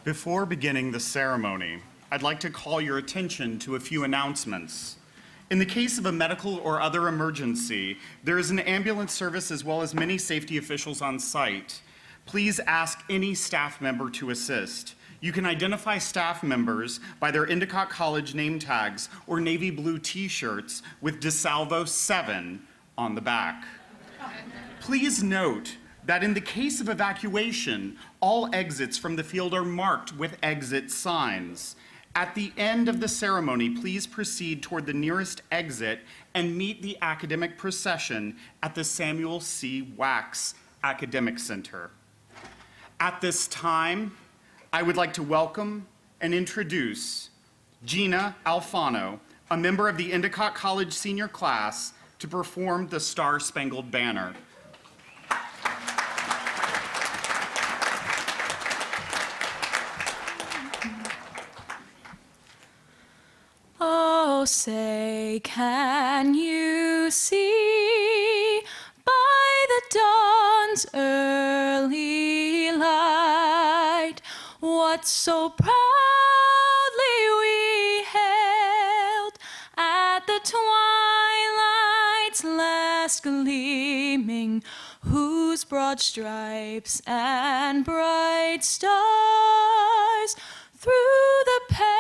Before beginning the ceremony, I'd like to call your attention to a few announcements. In the case of a medical or other emergency, there is an ambulance service as well as many safety officials on site. Please ask any staff member to assist. You can identify staff members by their Endicott College name tags or navy blue t-shirts with DiSalvo 7 on the back. Please note that in the case of evacuation, all exits from the field are marked with exit signs. At the end of the ceremony, please proceed toward the nearest exit and meet the academic procession at the Samuel C. Wax Academic Center. At this time, I would like to welcome and introduce Gina Alfano, a member of the Endicott College senior class, to perform the Star-Spangled Banner. Oh, say, can you see by the dawn's early light what so proudly we hailed at the twilight's last gleaming, whose broad stripes and bright stars through the perilous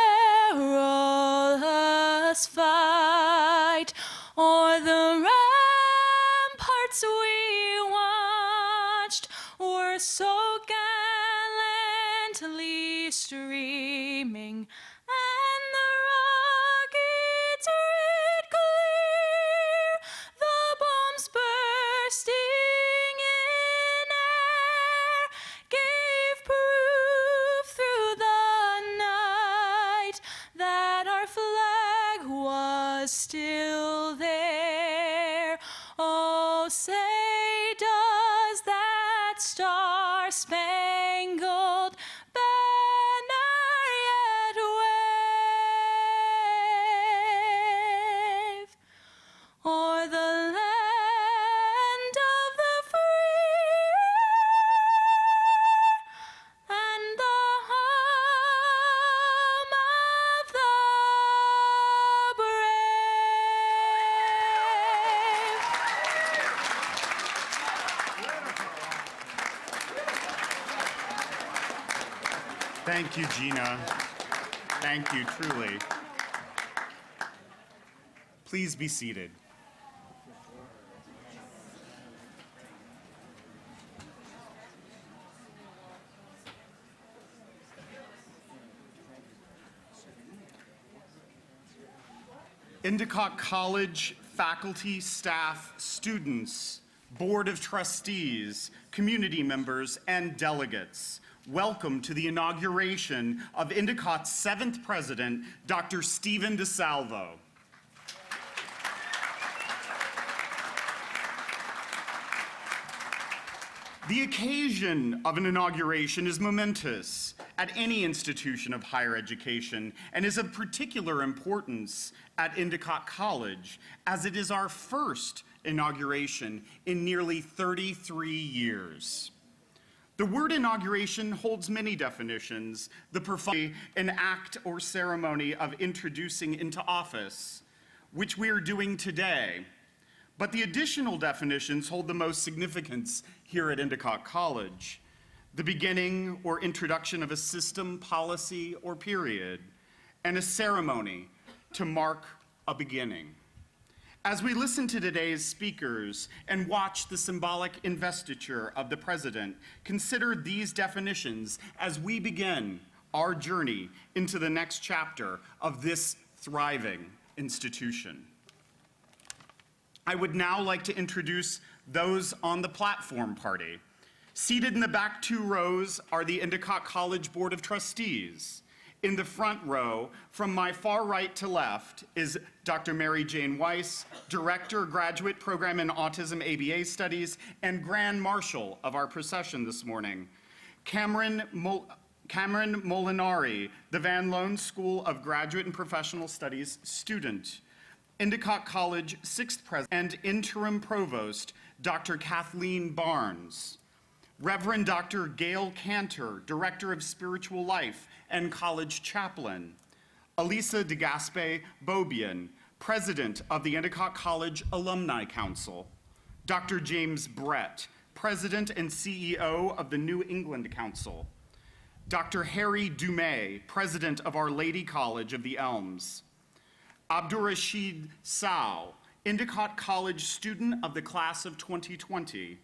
fight o'er the ramparts we watched were so gallantly streaming, and the rockets red clear, the bombs bursting in air, gave proof through the night that our flag was still there. Oh, say, does that star-spangled banner yet wave o'er the land of the free and the home of the brave? Thank you, Gina. Thank you, truly. Please be seated. Endicott College faculty, staff, students, Board of Trustees, community members, and delegates, welcome to the inauguration of Endicott's 7th president, Dr. Stephen DiSalvo. The occasion of an inauguration is momentous at any institution of higher education and is of particular importance at Endicott College, as it is our first inauguration in nearly 33 years. The word inauguration holds many definitions: an act or ceremony of introducing into office, which we are doing today. But the additional definitions hold the most significance here at Endicott College: the beginning or introduction of a system, policy, or period, and a ceremony to mark a beginning. As we listen to today's speakers and watch the symbolic investiture of the president, consider these definitions as we begin our journey into the next chapter of this thriving institution. I would now like to introduce those on the platform party. Seated in the back 2 rows are the Endicott College Board of Trustees. In the front row, from my far right to left, is Dr. Mary Jane Weiss, Director, Graduate Program in Autism ABA Studies, and Grand Marshal of our procession this morning. Cameron Molinari, the Van Loan School of Graduate and Professional Studies student. Endicott College 6th President and Interim Provost, Dr. Kathleen Barnes. Reverend Dr. Gail Cantor, Director of Spiritual Life and College Chaplain. Elisa DeGaspe-Bobian, President of the Endicott College Alumni Council. Dr. James Brett, President and CEO of the New England Council. Dr. Harry Dumais, President of Our Lady College of the Elms. Abdurrashid Sao, Endicott College student of the class of 2020.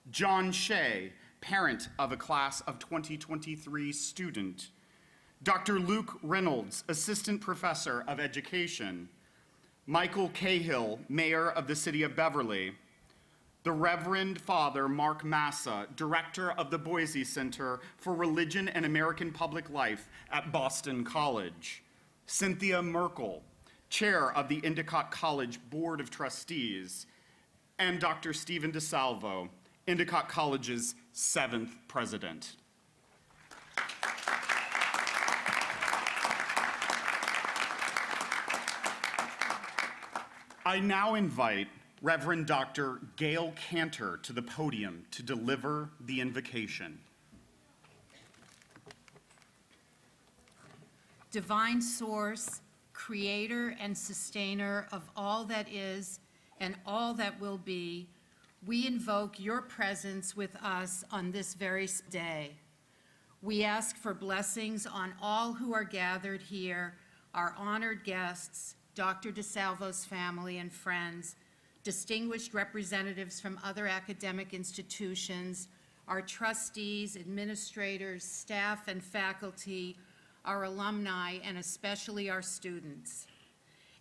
John Shea, parent of a class of 2023 student. Dr. Luke Reynolds, Assistant Professor of Education. Michael Cahill, Mayor of the City of Beverly. The Reverend Father Mark Massa, Director of the Boise Center for Religion and American Public Life at Boston College. Cynthia Merkel, Chair of the Endicott College Board of Trustees. And Dr. Stephen DiSalvo, Endicott College's 7th President. I now invite Reverend Dr. Gail Cantor to the podium to deliver the invocation. Divine source, creator and sustainer of all that is and all that will be, we invoke your presence with us on this very day. We ask for blessings on all who are gathered here, our honored guests, Dr. DiSalvo's family and friends, distinguished representatives from other academic institutions, our trustees, administrators, staff, and faculty, our alumni, and especially our students.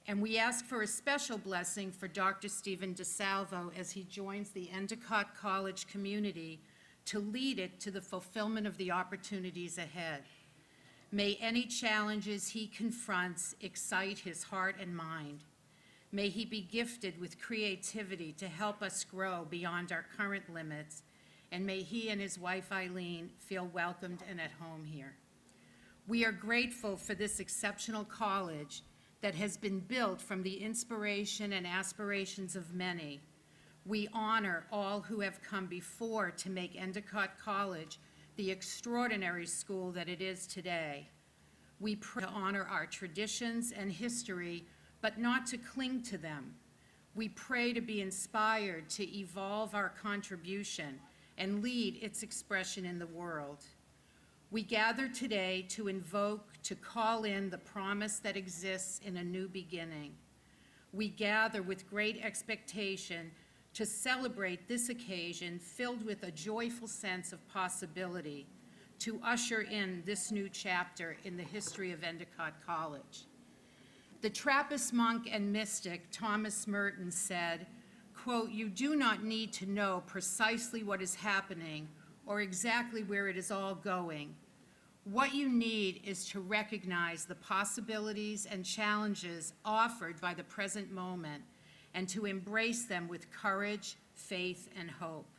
And we ask for a special blessing for Dr. Stephen DiSalvo as he joins the Endicott College community to lead it to the fulfillment of the opportunities ahead. May any challenges he confronts excite his heart and mind. May he be gifted with creativity to help us grow beyond our current limits, and may he and his wife Eileen feel welcomed and at home here. We are grateful for this exceptional college that has been built from the inspiration and aspirations of many. We honor all who have come before to make Endicott College the extraordinary school that it is today. We pray to honor our traditions and history, but not to cling to them. We pray to be inspired to evolve our contribution and lead its expression in the world. We gather today to invoke, to call in the promise that exists in a new beginning. We gather with great expectation to celebrate this occasion filled with a joyful sense of possibility, to usher in this new chapter in the history of Endicott College. The Trappist monk and mystic Thomas Merton said, quote, "You do not need to know precisely what is happening or exactly where it is all going. What you need is to recognize the possibilities and challenges offered by the present moment and to embrace them with courage, faith, and hope."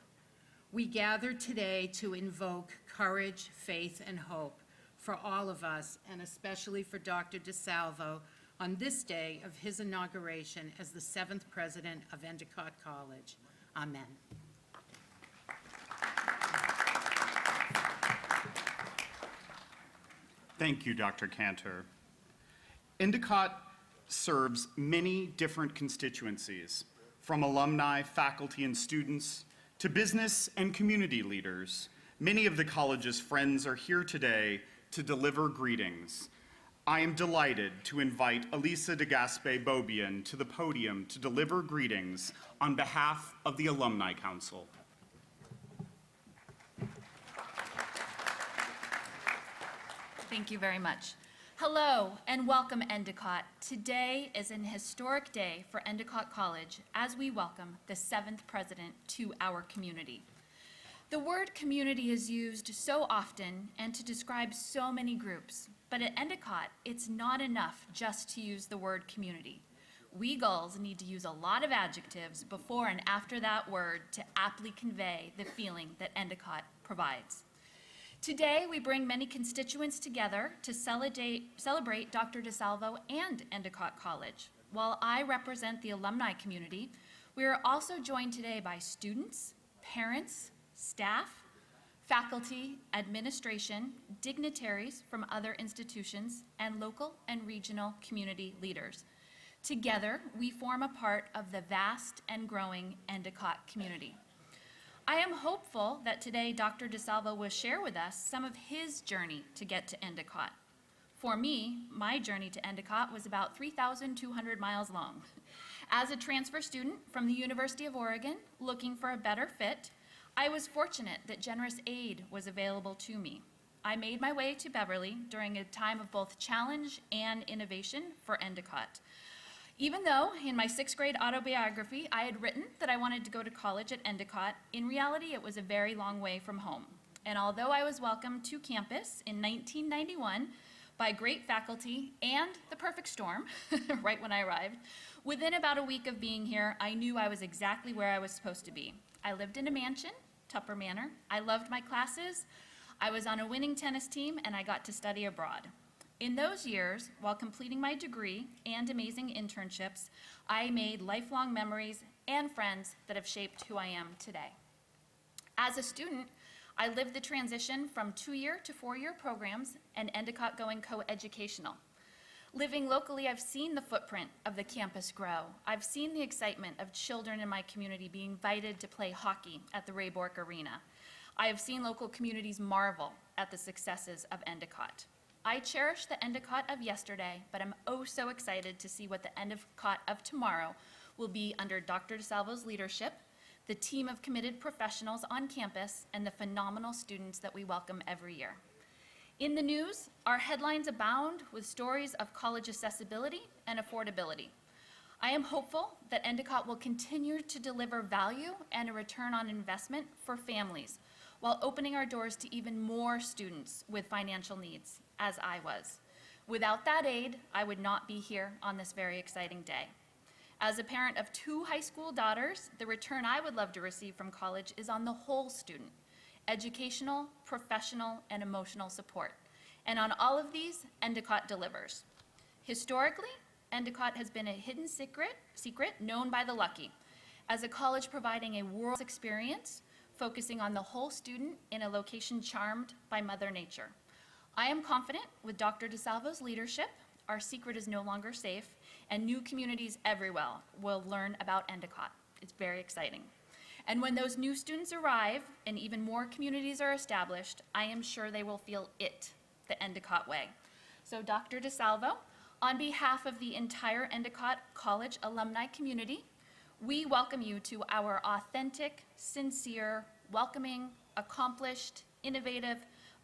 We gather today to invoke courage, faith, and hope for all of us, and especially for Dr. DiSalvo on this day of his inauguration as the 7th President of Endicott College. Amen. Thank you, Dr. Cantor. Endicott serves many different constituencies, from alumni, faculty, and students to business and community leaders. Many of the college's friends are here today to deliver greetings. I am delighted to invite Elisa DeGaspe-Bobian to the podium to deliver greetings on behalf of the Alumni Council. Thank you very much. Hello and welcome, Endicott. Today is an historic day for Endicott College as we welcome the 7th president to our community. The word community is used so often and to describe so many groups, but at Endicott, it's not enough just to use the word community. We Gulls need to use a lot of adjectives before and after that word to aptly convey the feeling that Endicott provides. Today, we bring many constituents together to celebrate Dr. DiSalvo and Endicott College. While I represent the alumni community, we are also joined today by students, parents, staff, faculty, administration, dignitaries from other institutions, and local and regional community leaders. Together, we form a part of the vast and growing Endicott community. I am hopeful that today Dr. DiSalvo will share with us some of his journey to get to Endicott. For me, my journey to Endicott was about 3,200 miles long. As a transfer student from the University of Oregon looking for a better fit, I was fortunate that generous aid was available to me. I made my way to Beverly during a time of both challenge and innovation for Endicott. Even though in my 6th grade autobiography I had written that I wanted to go to college at Endicott, in reality it was a very long way from home. And although I was welcomed to campus in 1991 by great faculty and the perfect storm right when I arrived, within about a week of being here, I knew I was exactly where I was supposed to be. I lived in a mansion, Tupper Manor. I loved my classes. I was on a winning tennis team, and I got to study abroad. In those years, while completing my degree and amazing internships, I made lifelong memories and friends that have shaped who I am today. As a student, I lived the transition from 2-year to 4-year programs and Endicott going co-educational. Living locally, I've seen the footprint of the campus grow. I've seen the excitement of children in my community being invited to play hockey at the Ray Bork Arena. I have seen local communities marvel at the successes of Endicott. I cherish the Endicott of yesterday, but I'm oh so excited to see what the Endicott of tomorrow will be under Dr. DiSalvo's leadership, the team of committed professionals on campus, and the phenomenal students that we welcome every year. In the news, our headlines abound with stories of college accessibility and affordability. I am hopeful that Endicott will continue to deliver value and a return on investment for families, while opening our doors to even more students with financial needs, as I was. Without that aid, I would not be here on this very exciting day. As a parent of 2 high school daughters, the return I would love to receive from college is on the whole student: educational, professional, and emotional support. And on all of these, Endicott delivers. Historically, Endicott has been a hidden secret known by the lucky, as a college providing a world experience, focusing on the whole student in a location charmed by Mother Nature. I am confident with Dr. DiSalvo's leadership, our secret is no longer safe, and new communities everywhere will learn about Endicott. It's very exciting. And when those new students arrive and even more communities are established, I am sure they will feel it, the Endicott way. So Dr. DiSalvo, on behalf of the entire Endicott College alumni community, we welcome you to our authentic, sincere, welcoming, accomplished, innovative,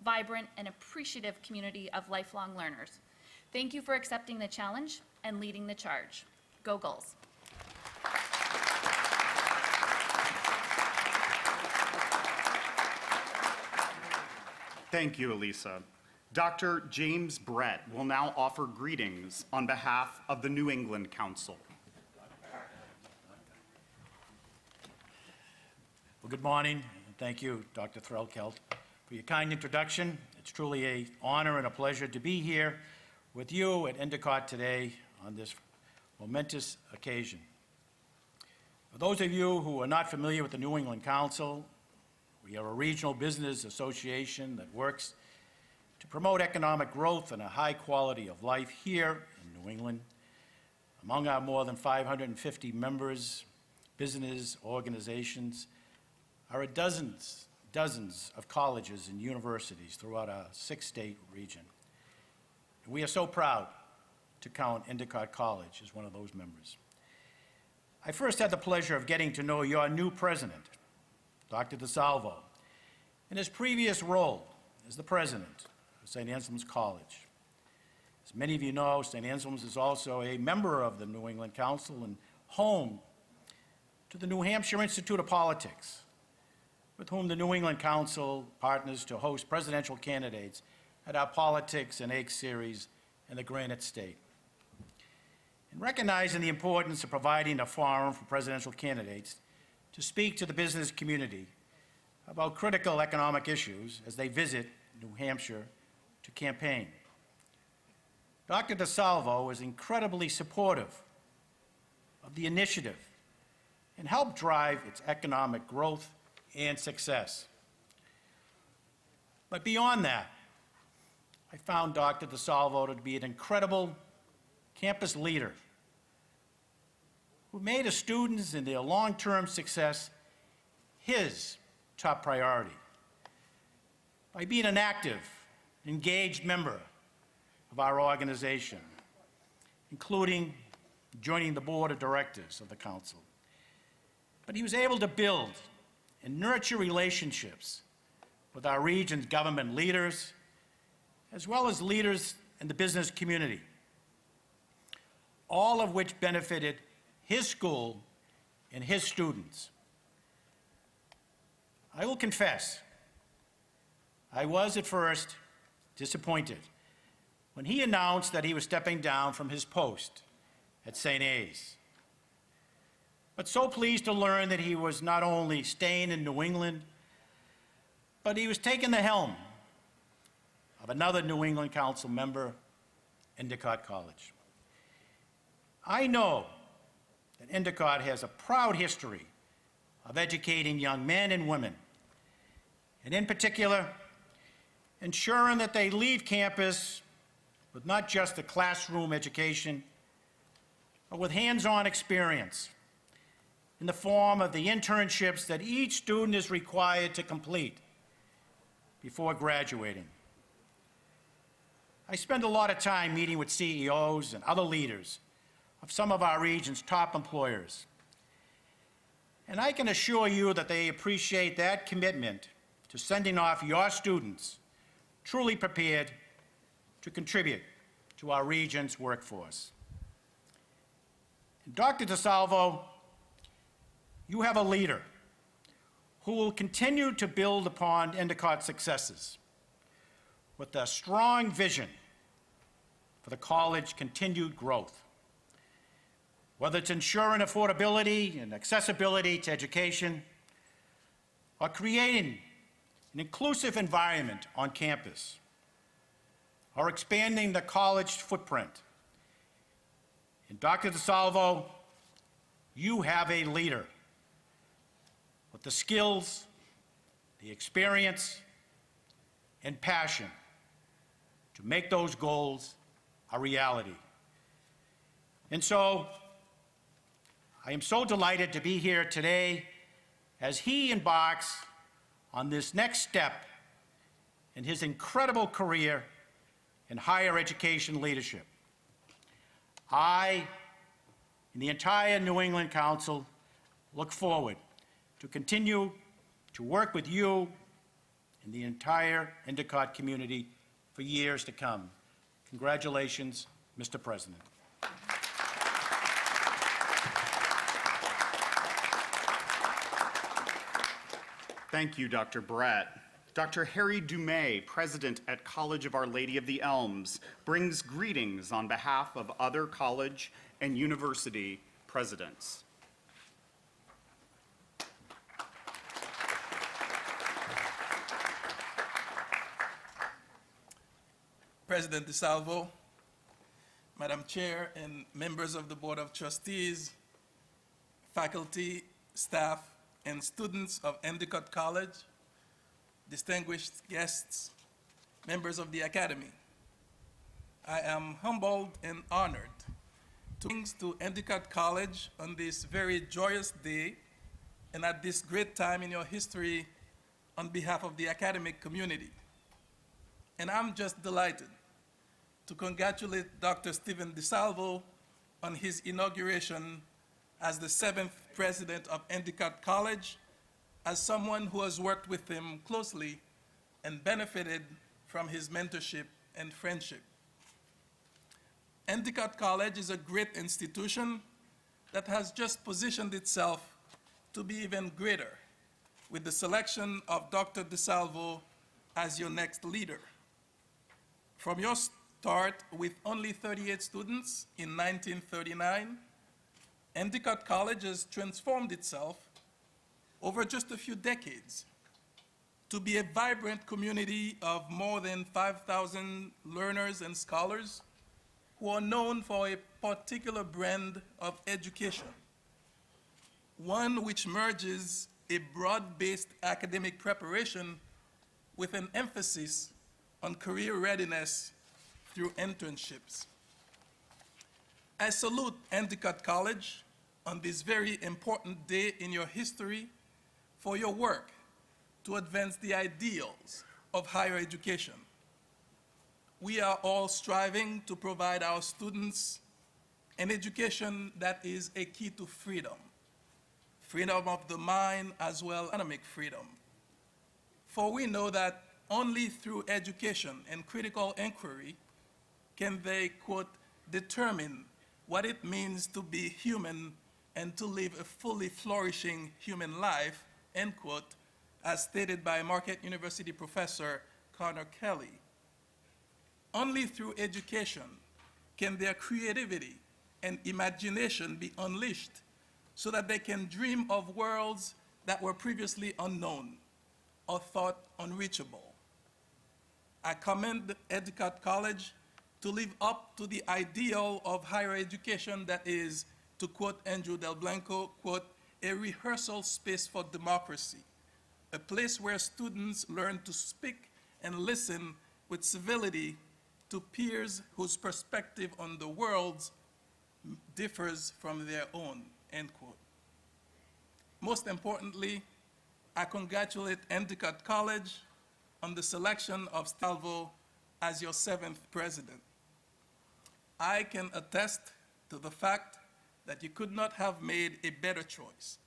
vibrant, and appreciative community of lifelong learners. Thank you for accepting the challenge and leading the charge. Go Gulls. Thank you, Elisa. Dr. James Brett will now offer greetings on behalf of the New England Council. Well, good morning, and thank you, Dr. Threlkeld, for your kind introduction. It's truly an honor and a pleasure to be here with you at Endicott today on this momentous occasion. For those of you who are not familiar with the New England Council, we are a regional business association that works to promote economic growth and a high quality of life here in New England. Among our more than 550 members, business organizations, are dozens of colleges and universities throughout our 6-state region. And we are so proud to count Endicott College as one of those members. I first had the pleasure of getting to know your new president, Dr. DiSalvo, in his previous role as the president of St. Anselm's College. As many of you know, St. Anselm's is also a member of the New England Council and home to the New Hampshire Institute of Politics, with whom the New England Council partners to host presidential candidates at our Politics and Egg series in the Granite State. In recognizing the importance of providing a forum for presidential candidates to speak to the business community about critical economic issues as they visit New Hampshire to campaign, Dr. DiSalvo was incredibly supportive of the initiative and helped drive its economic growth and success. But beyond that, I found Dr. DiSalvo to be an incredible campus leader who made his students and their long-term success his top priority by being an active, engaged member of our organization, including joining the board of directors of the council. But he was able to build and nurture relationships with our region's government leaders, as well as leaders in the business community, all of which benefited his school and his students. I will confess, I was at first disappointed when he announced that he was stepping down from his post at St. A's. But so pleased to learn that he was not only staying in New England, but he was taking the helm of another New England Council member, Endicott College. I know that Endicott has a proud history of educating young men and women, and in particular, ensuring that they leave campus with not just a classroom education, but with hands-on experience in the form of the internships that each student is required to complete before graduating. I spend a lot of time meeting with CEOs and other leaders of some of our region's top employers. And I can assure you that they appreciate that commitment to sending off your students truly prepared to contribute to our region's workforce. And Dr. DiSalvo, you have a leader who will continue to build upon Endicott's successes with a strong vision for the college's continued growth. Whether it's ensuring affordability and accessibility to education, or creating an inclusive environment on campus, or expanding the college footprint. And Dr. DiSalvo, you have a leader with the skills, the experience, and passion to make those goals a reality. And so, I am so delighted to be here today as he embarks on this next step in his incredible career in higher education leadership. I and the entire New England Council look forward to continue to work with you and the entire Endicott community for years to come. Congratulations, Mr. President. Thank you, Dr. Brett. Dr. Harry Dumais, President at College of Our Lady of the Elms, brings greetings on behalf of other college and university presidents. President DiSalvo, Madam Chair, and members of the Board of Trustees, faculty, staff, and students of Endicott College, distinguished guests, members of the Academy. I am humbled and honored to bring to Endicott College on this very joyous day and at this great time in your history on behalf of the academic community. And I'm just delighted to congratulate Dr. Stephen DiSalvo on his inauguration as the 7th president of Endicott College, as someone who has worked with him closely and benefited from his mentorship and friendship. Endicott College is a great institution that has just positioned itself to be even greater with the selection of Dr. DiSalvo as your next leader. From your start with only 38 students in 1939, Endicott College has transformed itself over just a few decades to be a vibrant community of more than 5,000 learners and scholars who are known for a particular brand of education, one which merges a broad-based academic preparation with an emphasis on career readiness through internships. I salute Endicott College on this very important day in your history for your work to advance the ideals of higher education. We are all striving to provide our students an education that is a key to freedom, freedom of the mind as well as economic freedom. For we know that only through education and critical inquiry can they, quote, determine what it means to be human and to live a fully flourishing human life, end quote, as stated by Marquette University professor Connor Kelly. Only through education can their creativity and imagination be unleashed so that they can dream of worlds that were previously unknown or thought unreachable. I commend Endicott College to live up to the ideal of higher education that is, to quote Andrew Del Blanco, quote, a rehearsal space for democracy, a place where students learn to speak and listen with civility to peers whose perspective on the world differs from their own, end quote. Most importantly, I congratulate Endicott College on the selection of DiSalvo as your 7th president. I can attest to the fact that you could not have made a better choice.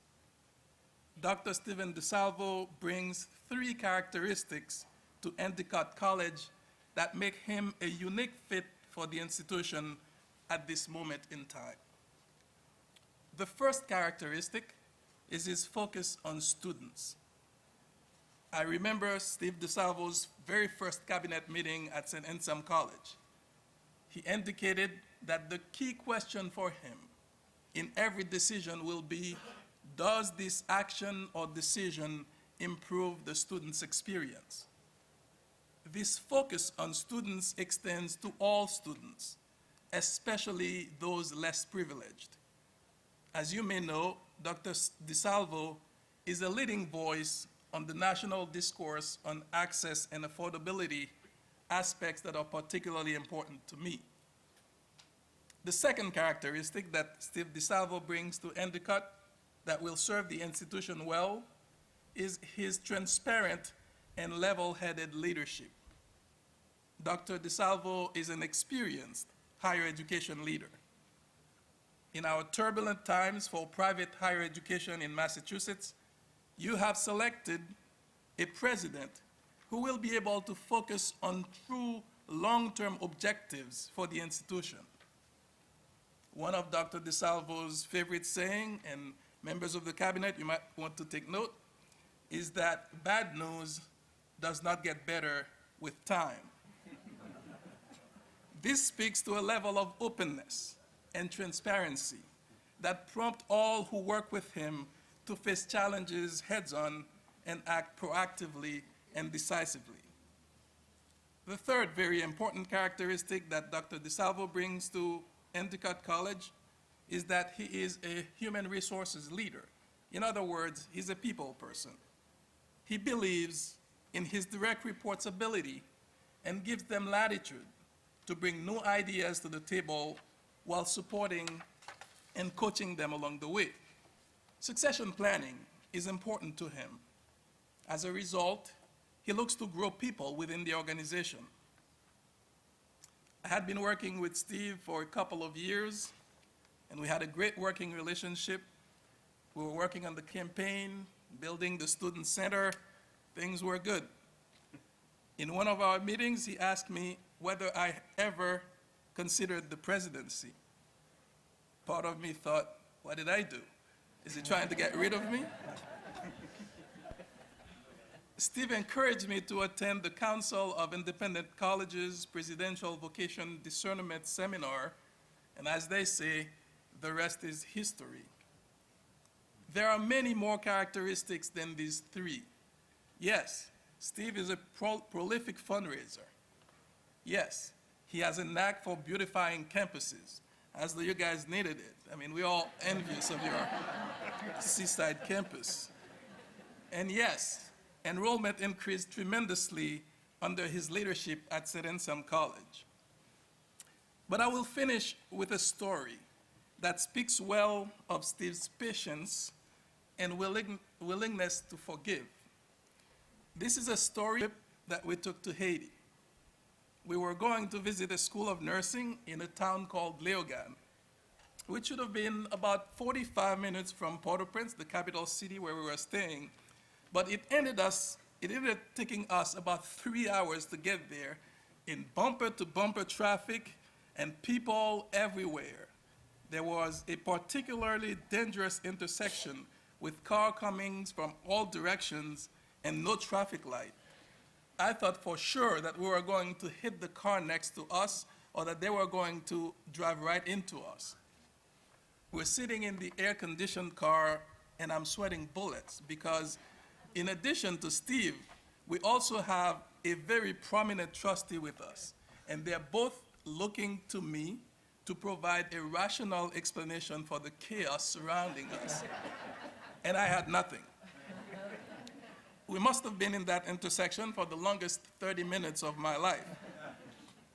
Dr. Stephen DiSalvo brings 3 characteristics to Endicott College that make him a unique fit for the institution at this moment in time. The first characteristic is his focus on students. I remember Steve DiSalvo's very first cabinet meeting at St. Anselm College. He indicated that the key question for him in every decision will be, does this action or decision improve the student's experience? This focus on students extends to all students, especially those less privileged. As you may know, Dr. DiSalvo is a leading voice on the national discourse on access and affordability, aspects that are particularly important to me. The second characteristic that Steve DiSalvo brings to Endicott that will serve the institution well is his transparent and level-headed leadership. Dr. DiSalvo is an experienced higher education leader. In our turbulent times for private higher education in Massachusetts, you have selected a president who will be able to focus on true long-term objectives for the institution. One of Dr. DiSalvo's favorite saying, and members of the cabinet, you might want to take note, is that bad news does not get better with time. This speaks to a level of openness and transparency that prompt all who work with him to face challenges heads-on and act proactively and decisively. The third very important characteristic that Dr. DiSalvo brings to Endicott College is that he is a human resources leader. In other words, he's a people person. He believes in his direct reports' ability and gives them latitude to bring new ideas to the table while supporting and coaching them along the way. Succession planning is important to him. As a result, he looks to grow people within the organization. I had been working with Steve for a couple of years, and we had a great working relationship. We were working on the campaign, building the student center. Things were good. In one of our meetings, he asked me whether I ever considered the presidency. Part of me thought, what did I do? Is he trying to get rid of me? Steve encouraged me to attend the Council of Independent Colleges Presidential Vocation Discernment Seminar, and as they say, the rest is history. There are many more characteristics than these 3. Yes, Steve is a prolific fundraiser. Yes, he has a knack for beautifying campuses, as though you guys needed it. I mean, we're all envious of your seaside campus. And yes, enrollment increased tremendously under his leadership at St. Anselm College. But I will finish with a story that speaks well of Steve's patience and willingness to forgive. This is a story that we took to Haiti. We were going to visit a school of nursing in a town called Léogâne, which should have been about 45 minutes from Port-au-Prince, the capital city where we were staying, but it ended up taking us about 3 hours to get there in bumper-to-bumper traffic and people everywhere. There was a particularly dangerous intersection with car coming from all directions and no traffic light. I thought for sure that we were going to hit the car next to us or that they were going to drive right into us. We're sitting in the air-conditioned car and I'm sweating bullets because in addition to Steve, we also have a very prominent trustee with us, and they're both looking to me to provide a rational explanation for the chaos surrounding us. And I had nothing. We must have been in that intersection for the longest 30 minutes of my life.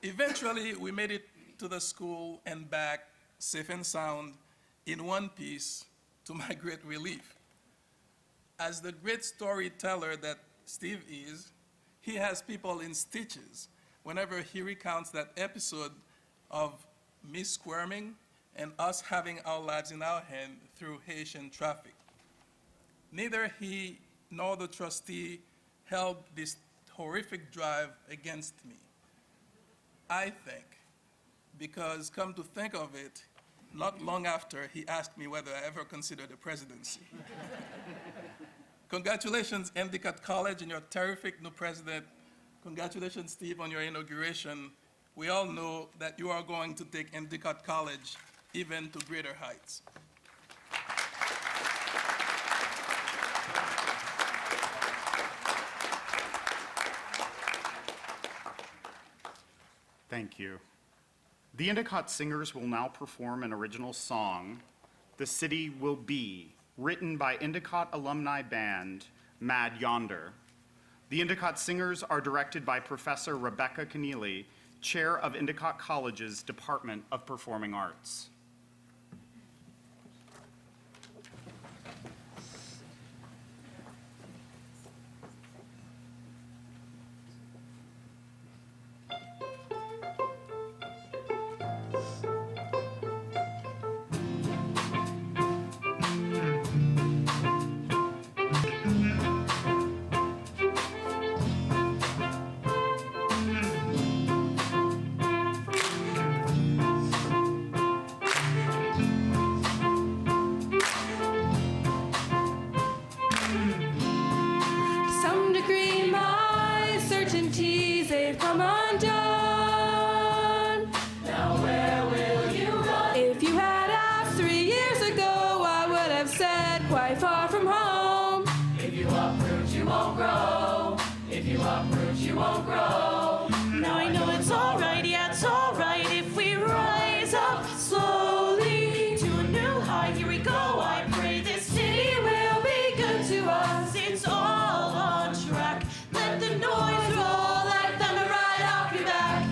Eventually, we made it to the school and back safe and sound in one piece, to my great relief. As the great storyteller that Steve is, he has people in stitches whenever he recounts that episode of me squirming and us having our lives in our hand through Haitian traffic. Neither he nor the trustee held this horrific drive against me. I think, because come to think of it, not long after, he asked me whether I ever considered the presidency. Congratulations, Endicott College, and your terrific new president. Congratulations, Steve, on your inauguration. We all know that you are going to take Endicott College even to greater heights. Thank you. The Endicott Singers will now perform an original song, "The City Will Be," written by Endicott alumni band Mad Yonder. The Endicott Singers are directed by Professor Rebecca Keneally, Chair of Endicott College's Department of Performing Arts. To some degree, my certainties they've come undone. Now where will you run? If you had asked 3 years ago, I would have said quite far from home. If you uproot, you won't grow. If you uproot, you won't grow. Now I know it's all right, yeah, it's all right if we rise up slowly to a new height. Here we go. I pray this city will be good to us. It's all on track. Let the noise roll like thunder right off your back.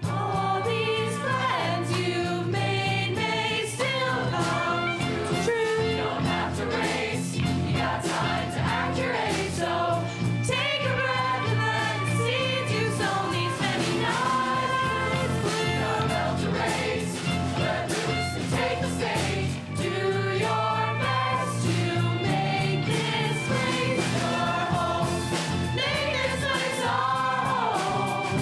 All these plans you've made may still come true. You don't have to race. You got time to act your age. So take a breath and let the seeds you sown these many nights bloom. Not about to race. Let loose and take the stage. Do your best to make this place your home. Make this place our home.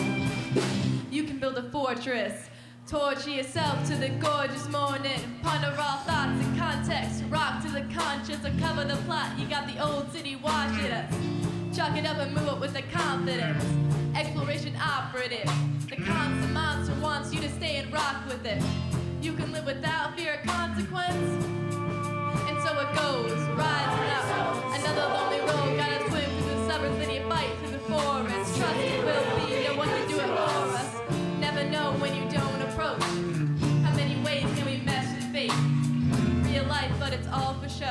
You can build a fortress. Torture yourself to the gorgeous morning. Ponder all thoughts in context. Rock to the conscience or cover the plot. You got the old city watching us. Chalk it up and move it with the confidence. Exploration operative. The constant monster wants you to stay and rock with it. You can live without fear of consequence. And so it goes, rising up. Another lonely road, gotta swim through the suburbs, then you fight through the forest. Trust it will be the one to do it for us. Never know when you don't approach. How many ways can we mess with fate? Real life, but it's all for show.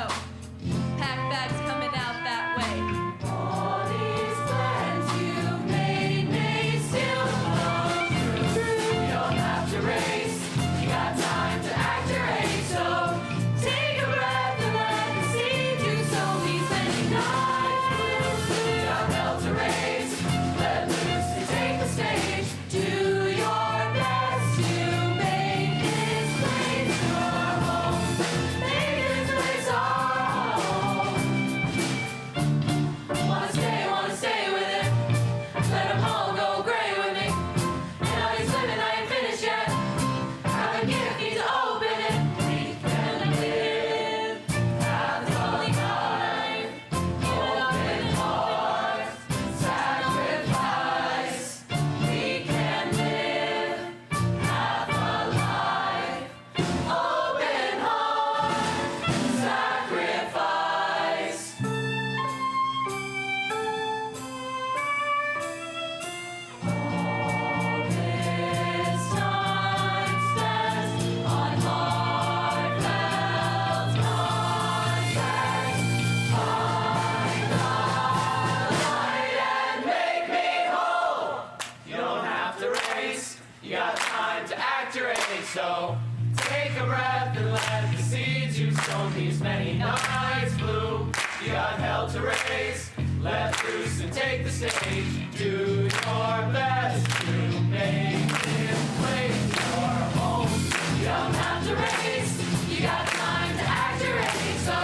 loose and take the stage. Do your best to make this place your home. You don't have to race, you got time to act your age. So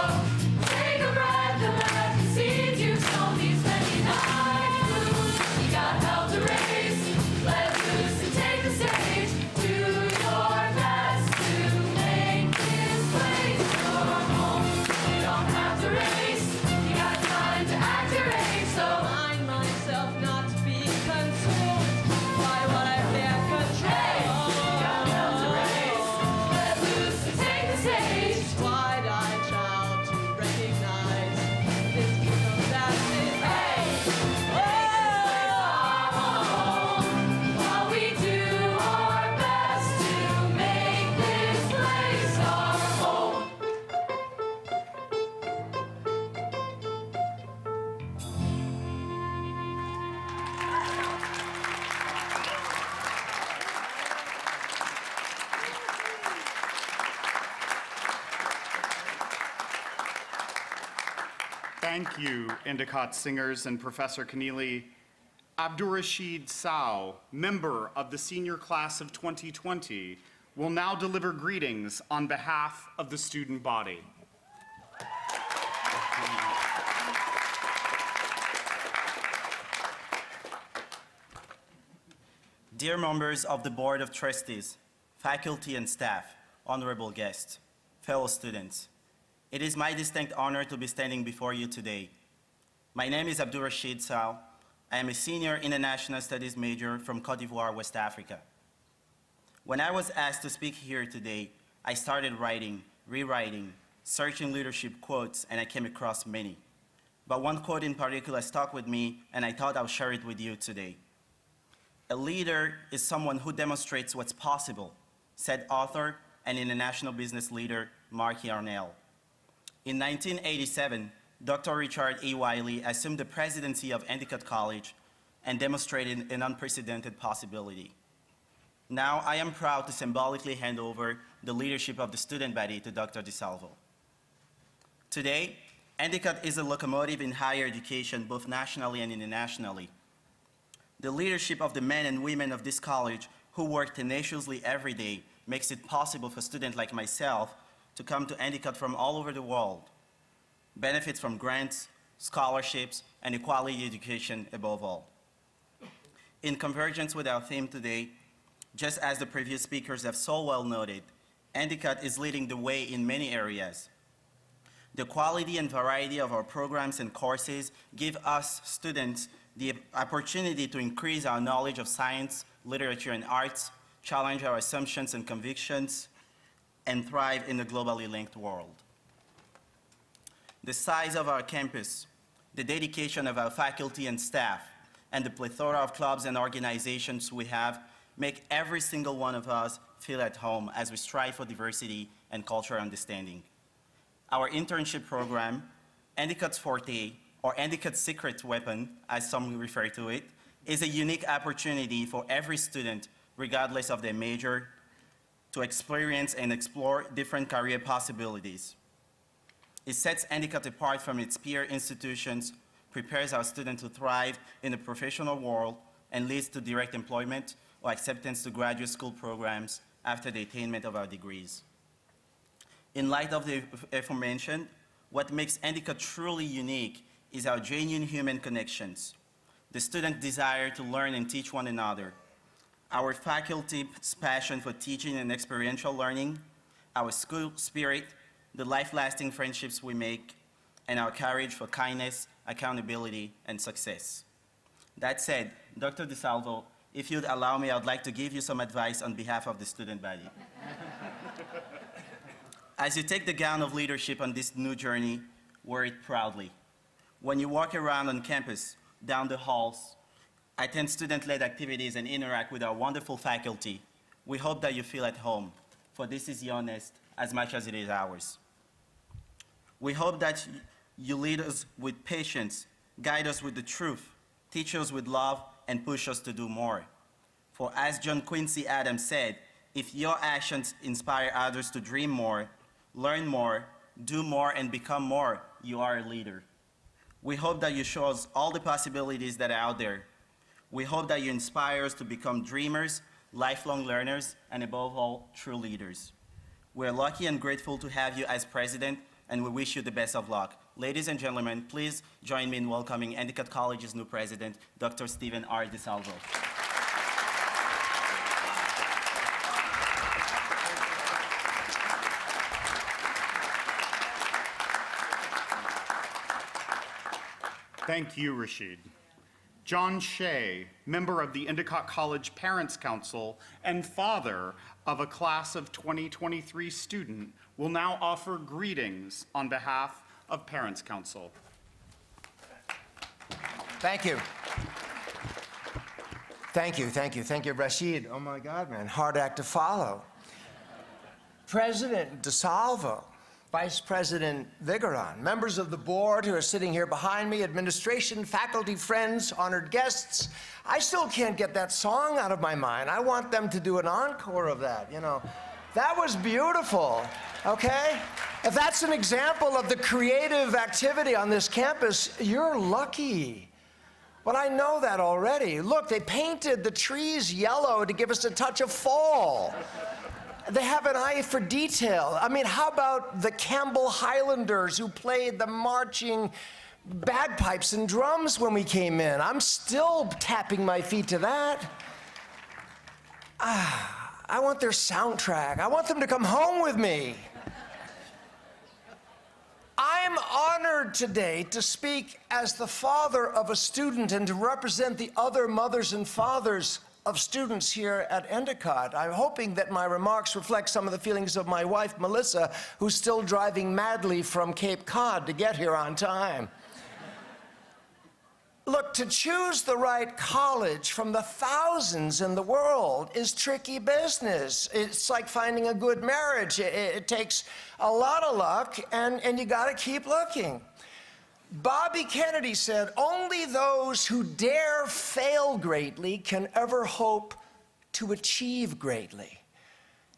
take a breath and let the seeds you've sown these many nights bloom. You got hell to race, let loose and take the stage. Do your best to make this place your home. You don't have to race, you got time to act your age. So Remind myself not to be consumed by what I can't control. let loose and take the stage. Wide-eyed child to recognize this kingdom that is While we do our best to make this place our home. Thank you, Endicott singers and Professor Keneally. Abdurrashid Sao, member of the senior class of 2020, will now deliver greetings on behalf of the student body. Dear members of the Board of Trustees, faculty and staff, honorable guests, fellow students, it is my distinct honor to be standing before you today. My name is Abdurrashid Sao. I am a senior international studies major from Côte d'Ivoire, West Africa. When I was asked to speak here today, I started writing, rewriting, searching leadership quotes, and I came across many. But one quote in particular stuck with me, and I thought I'll share it with you today. A leader is someone who demonstrates what's possible, said author and international business leader Mark Yarnell. In 1987, Dr. Richard E. Wiley assumed the presidency of Endicott College and demonstrated an unprecedented possibility. Now, I am proud to symbolically hand over the leadership of the student body to Dr. DiSalvo. Today, Endicott is a locomotive in higher education, both nationally and internationally. The leadership of the men and women of this college who work tenaciously every day makes it possible for students like myself to come to Endicott from all over the world, benefits from grants, scholarships, and equality education above all. In convergence with our theme today, just as the previous speakers have so well noted, Endicott is leading the way in many areas. The quality and variety of our programs and courses give us students the opportunity to increase our knowledge of science, literature, and arts, challenge our assumptions and convictions, and thrive in a globally linked world. The size of our campus, the dedication of our faculty and staff, and the plethora of clubs and organizations we have make every single one of us feel at home as we strive for diversity and cultural understanding. Our internship program, Endicott's Forte, or Endicott's secret weapon, as some refer to it, is a unique opportunity for every student, regardless of their major, to experience and explore different career possibilities. It sets Endicott apart from its peer institutions, prepares our students to thrive in the professional world, and leads to direct employment or acceptance to graduate school programs after the attainment of our degrees. In light of the aforementioned, what makes Endicott truly unique is our genuine human connections, the student desire to learn and teach one another, our faculty's passion for teaching and experiential learning, our school spirit, the life-lasting friendships we make, and our courage for kindness, accountability, and success. That said, Dr. DiSalvo, if you'd allow me, I'd like to give you some advice on behalf of the student body. As you take the gown of leadership on this new journey, wear it proudly. When you walk around on campus, down the halls, attend student-led activities, and interact with our wonderful faculty, we hope that you feel at home, for this is your nest as much as it is ours. We hope that you lead us with patience, guide us with the truth, teach us with love, and push us to do more. For as John Quincy Adams said, if your actions inspire others to dream more, learn more, do more, and become more, you are a leader. We hope that you show us all the possibilities that are out there. We hope that you inspire us to become dreamers, lifelong learners, and above all, true leaders. We're lucky and grateful to have you as president, and we wish you the best of luck. Ladies and gentlemen, please join me in welcoming Endicott College's new president, Dr. Stephen R. DiSalvo. Thank you, Rashid. John Shea, member of the Endicott College Parents Council and father of a class of 2023 student, will now offer greetings on behalf of Parents Council. Thank you. Thank you, thank you, thank you, Rashid. Oh my God, man, hard act to follow. President DiSalvo, Vice President Vigoron, members of the board who are sitting here behind me, administration, faculty, friends, honored guests. I still can't get that song out of my mind. I want them to do an encore of that, you know. That was beautiful, okay? If that's an example of the creative activity on this campus, you're lucky. Well, I know that already. Look, they painted the trees yellow to give us a touch of fall. They have an eye for detail. I mean, how about the Campbell Highlanders who played the marching bagpipes and drums when we came in? I'm still tapping my feet to that. I want their soundtrack. I want them to come home with me. I'm honored today to speak as the father of a student and to represent the other mothers and fathers of students here at Endicott. I'm hoping that my remarks reflect some of the feelings of my wife, Melissa, who's still driving madly from Cape Cod to get here on time. Look, to choose the right college from the thousands in the world is tricky business. It's like finding a good marriage. It takes a lot of luck, and you gotta keep looking. Bobby Kennedy said, "Only those who dare fail greatly can ever hope to achieve greatly."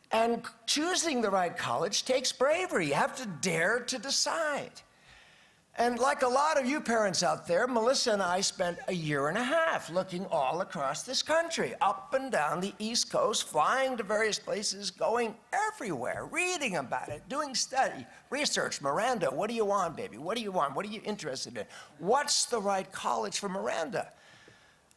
And choosing the right college takes bravery. You have to dare to decide. And like a lot of you parents out there, Melissa and I spent a year and a half looking all across this country, up and down the East Coast, flying to various places, going everywhere, reading about it, doing study, research. Miranda, what do you want, baby? What do you want? What are you interested in? What's the right college for Miranda?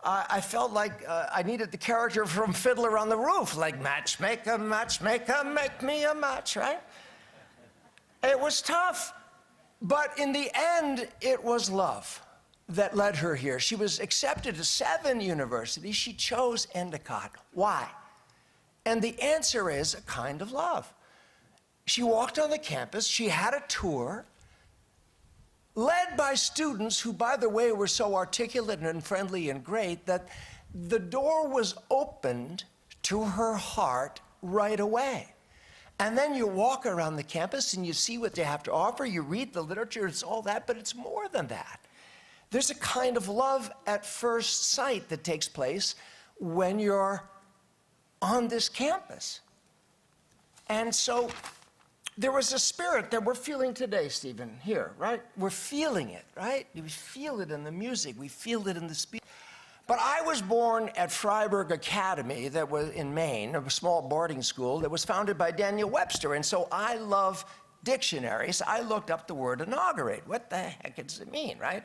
I felt like I needed the character from Fiddler on the Roof, like matchmaker, matchmaker, make me a match, right? It was tough. But in the end, it was love that led her here. She was accepted to 7 universities. She chose Endicott. Why? And the answer is a kind of love. She walked on the campus. She had a tour led by students who, by the way, were so articulate and friendly and great that the door was opened to her heart right away. And then you walk around the campus and you see what they have to offer, you read the literature, it's all that, but it's more than that. There's a kind of love at first sight that takes place when you're on this campus. And so there was a spirit that we're feeling today, Stephen, here, right? We're feeling it, right? We feel it in the music, we feel it in the speech. But I was born at Freiburg Academy, that was in Maine, a small boarding school that was founded by Daniel Webster. And so I love dictionaries. I looked up the word inaugurate. What the heck does it mean, right?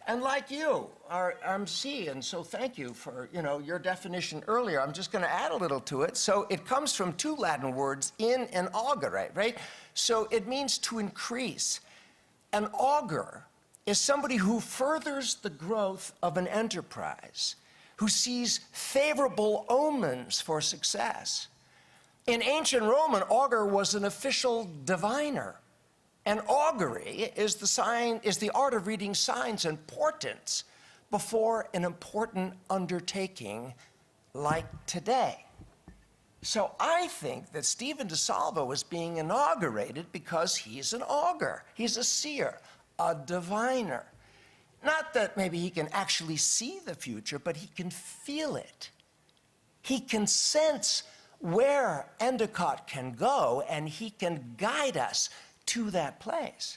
And like you, our MC, and so thank you for your definition earlier. I'm just going to add a little to it. So it comes from 2 Latin words, in and augere, right? So it means to increase. An augur is somebody who furthers the growth of an enterprise, who sees favorable omens for success. In ancient Rome, an augur was an official diviner. And augury is the art of reading signs and portents before an important undertaking like today. So I think that Stephen DiSalvo is being inaugurated because he's an augur. He's a seer, a diviner. Not that maybe he can actually see the future, but he can feel it. He can sense where Endicott can go, and he can guide us to that place.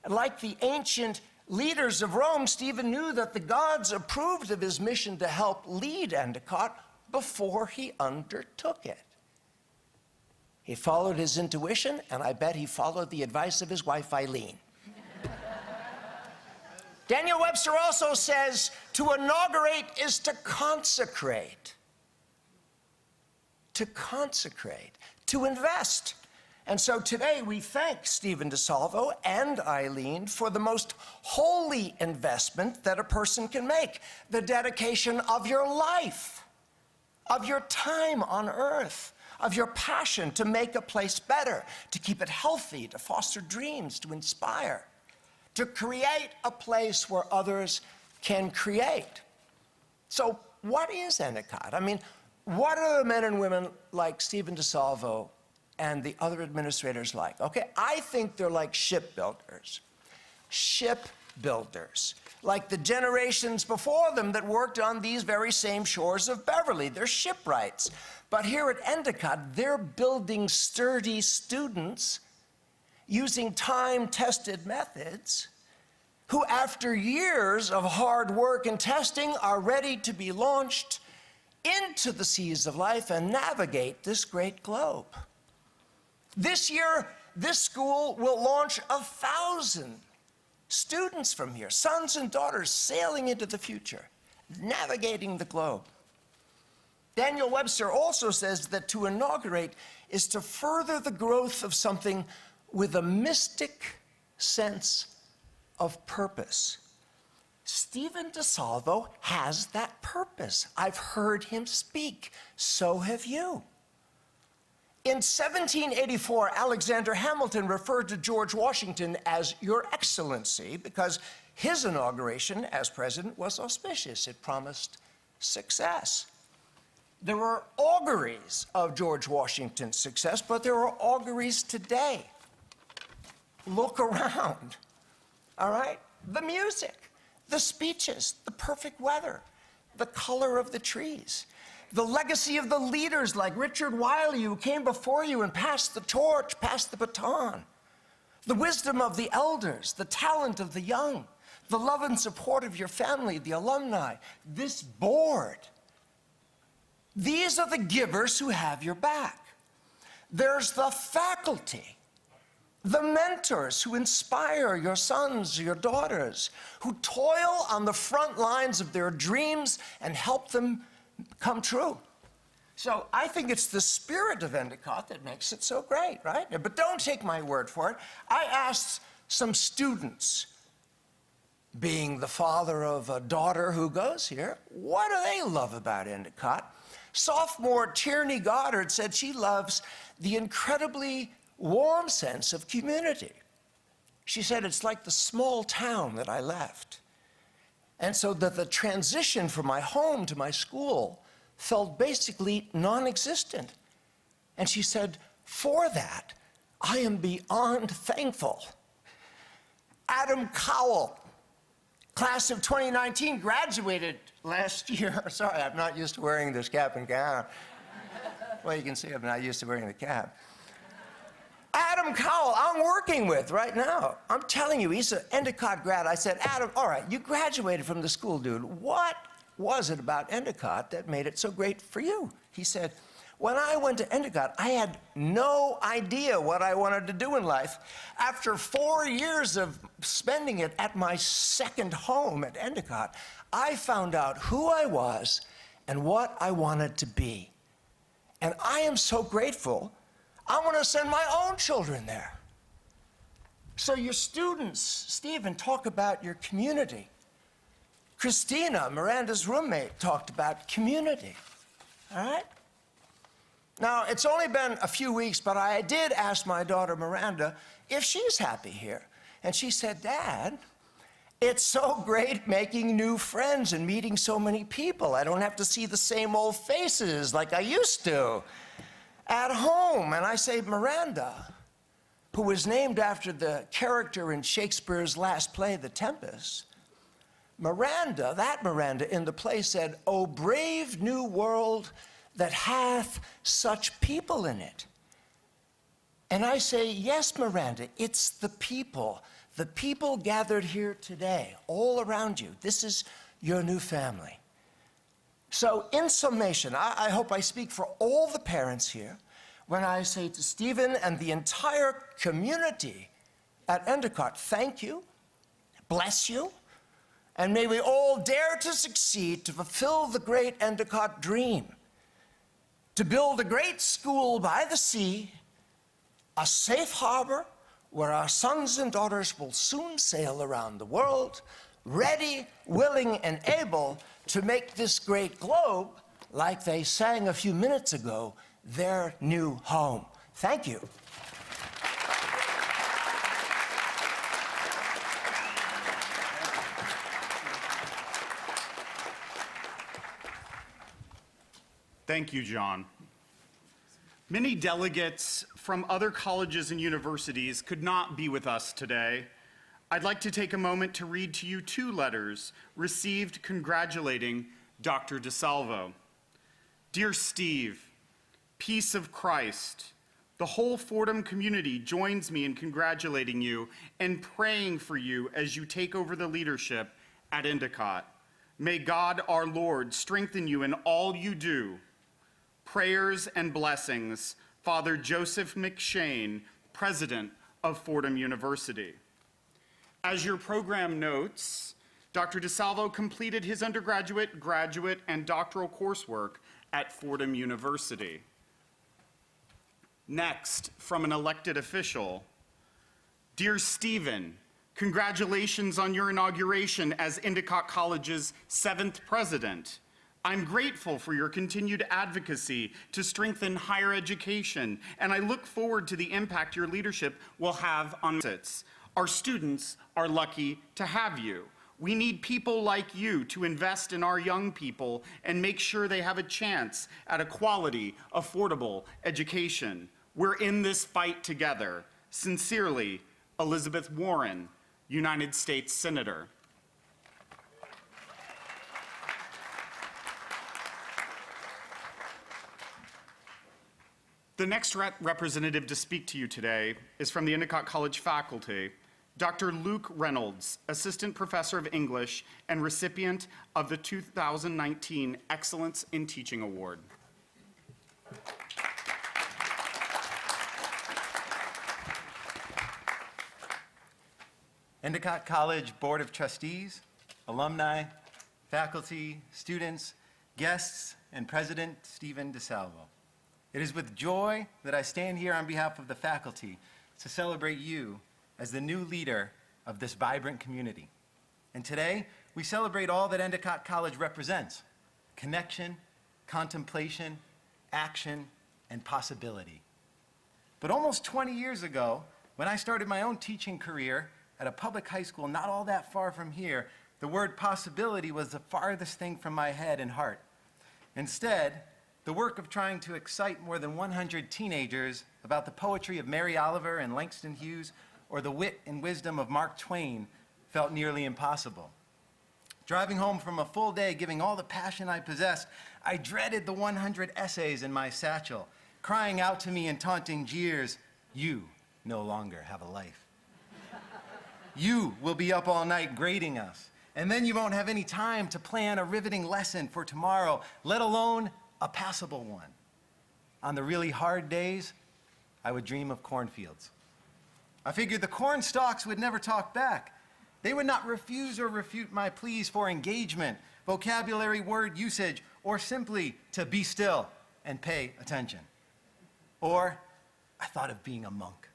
Like the ancient leaders of Rome, Stephen knew that the gods approved of his mission to help lead Endicott before he undertook it. He followed his intuition, and I bet he followed the advice of his wife, Eileen. Daniel Webster also says to inaugurate is to consecrate. To consecrate, to invest. And so today we thank Stephen DiSalvo and Eileen for the most holy investment that a person can make, the dedication of your life, of your time on earth, of your passion to make a place better, to keep it healthy, to foster dreams, to inspire, to create a place where others can create. So what is Endicott? I mean, what are the men and women like Stephen DiSalvo and the other administrators like? Okay, I think they're like shipbuilders. Shipbuilders, like the generations before them that worked on these very same shores of Beverly. They're shipwrights. But here at Endicott, they're building sturdy students using time-tested methods who, after years of hard work and testing, are ready to be launched into the seas of life and navigate this great globe. This year, this school will launch 1,000 students from here, sons and daughters sailing into the future, navigating the globe. Daniel Webster also says that to inaugurate is to further the growth of something with a mystic sense of purpose. Stephen DiSalvo has that purpose. I've heard him speak. So have you. In 1784, Alexander Hamilton referred to George Washington as Your Excellency because his inauguration as president was auspicious. It promised success. There were auguries of George Washington's success, but there are auguries today. Look around, all right? The music, the speeches, the perfect weather, the color of the trees, the legacy of the leaders like Richard Wiley, who came before you and passed the torch, passed the baton, the wisdom of the elders, the talent of the young, the love and support of your family, the alumni, this board. These are the givers who have your back. There's the faculty, the mentors who inspire your sons, your daughters, who toil on the front lines of their dreams and help them come true. So I think it's the spirit of Endicott that makes it so great, right? But don't take my word for it. I asked some students, being the father of a daughter who goes here, what do they love about Endicott? Sophomore Tierney Goddard said she loves the incredibly warm sense of community. She said it's like the small town that I left. And so that the transition from my home to my school felt basically non-existent. And she said, for that, I am beyond thankful. Adam Cowell, class of 2019, graduated last year. Sorry, I'm not used to wearing this cap and gown. Well, you can see I'm not used to wearing the cap. Adam Cowell, I'm working with right now. I'm telling you, he's an Endicott grad. I said, Adam, all right, you graduated from the school, dude. What was it about Endicott that made it so great for you? He said, when I went to Endicott, I had no idea what I wanted to do in life. After 4 years of spending it at my second home at Endicott, I found out who I was and what I wanted to be. And I am so grateful. I want to send my own children there. So your students, Stephen, talk about your community. Christina, Miranda's roommate, talked about community, all right? Now, it's only been a few weeks, but I did ask my daughter Miranda if she's happy here. And she said, Dad, it's so great making new friends and meeting so many people. I don't have to see the same old faces like I used to at home. And I say, Miranda, who was named after the character in Shakespeare's last play, The Tempest, Miranda, that Miranda in the play said, "O brave new world that hath such people in it." And I say, yes, Miranda, it's the people, the people gathered here today, all around you, this is your new family. So in summation, I hope I speak for all the parents here when I say to Stephen and the entire community at Endicott, thank you, bless you, and may we all dare to succeed to fulfill the great Endicott dream, to build a great school by the sea, a safe harbor where our sons and daughters will soon sail around the world, ready, willing, and able to make this great globe, like they sang a few minutes ago, their new home. Thank you. Thank you, John. Many delegates from other colleges and universities could not be with us today. I'd like to take a moment to read to you 2 letters received congratulating Dr. DiSalvo. Dear Steve, peace of Christ. The whole Fordham community joins me in congratulating you and praying for you as you take over the leadership at Endicott. May God our Lord strengthen you in all you do. Prayers and blessings, Father Joseph McShane, President of Fordham University. As your program notes, Dr. DiSalvo completed his undergraduate, graduate, and doctoral coursework at Fordham University. Next, from an elected official, Dear Stephen, congratulations on your inauguration as Endicott College's 7th president. I'm grateful for your continued advocacy to strengthen higher education, and I look forward to the impact your leadership will have on it. Our students are lucky to have you. We need people like you to invest in our young people and make sure they have a chance at a quality, affordable education. We're in this fight together. Sincerely, Elizabeth Warren, United States Senator. The next representative to speak to you today is from the Endicott College faculty, Dr. Luke Reynolds, Assistant Professor of English and recipient of the 2019 Excellence in Teaching Award. Endicott College Board of Trustees, alumni, faculty, students, guests, and President Stephen DiSalvo. It is with joy that I stand here on behalf of the faculty to celebrate you as the new leader of this vibrant community. And today, we celebrate all that Endicott College represents: connection, contemplation, action, and possibility. But almost 20 years ago, when I started my own teaching career at a public high school not all that far from here, the word possibility was the farthest thing from my head and heart. Instead, the work of trying to excite more than 100 teenagers about the poetry of Mary Oliver and Langston Hughes or the wit and wisdom of Mark Twain felt nearly impossible. Driving home from a full day giving all the passion I possessed, I dreaded the 100 essays in my satchel, crying out to me in taunting jeers, "You no longer have a life. You will be up all night grading us, and then you won't have any time to plan a riveting lesson for tomorrow, let alone a passable one." On the really hard days, I would dream of cornfields. I figured the corn stalks would never talk back. They would not refuse or refute my pleas for engagement, vocabulary word usage, or simply to be still and pay attention. Or I thought of being a monk.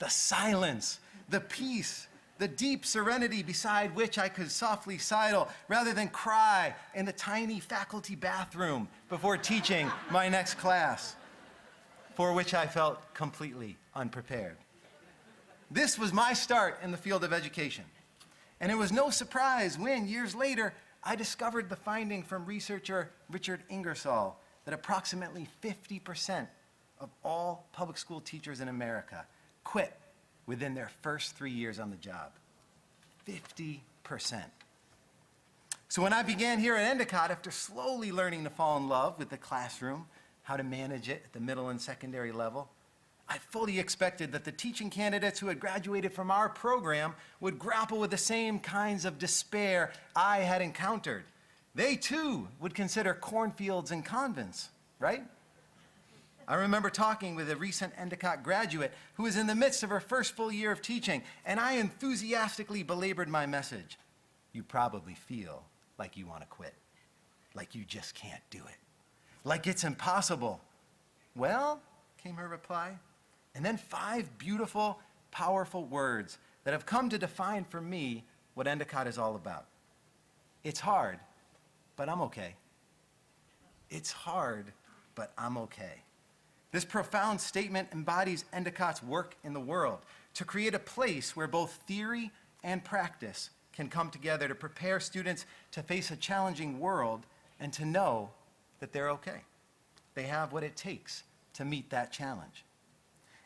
The silence, the peace, the deep serenity beside which I could softly sidle rather than cry in the tiny faculty bathroom before teaching my next class, for which I felt completely unprepared. This was my start in the field of education. And it was no surprise when, years later, I discovered the finding from researcher Richard Ingersoll that approximately 50% of all public school teachers in America quit within their first 3 years on the job. 50%. So when I began here at Endicott, after slowly learning to fall in love with the classroom, how to manage it at the middle and secondary level, I fully expected that the teaching candidates who had graduated from our program would grapple with the same kinds of despair I had encountered. They too would consider cornfields and convents, right? I remember talking with a recent Endicott graduate who was in the midst of her first full year of teaching, and I enthusiastically belabored my message. You probably feel like you want to quit, like you just can't do it, like it's impossible. Well, came her reply, and then 5 beautiful, powerful words that have come to define for me what Endicott is all about. It's hard, but I'm okay. It's hard, but I'm okay. This profound statement embodies Endicott's work in the world to create a place where both theory and practice can come together to prepare students to face a challenging world and to know that they're okay. They have what it takes to meet that challenge.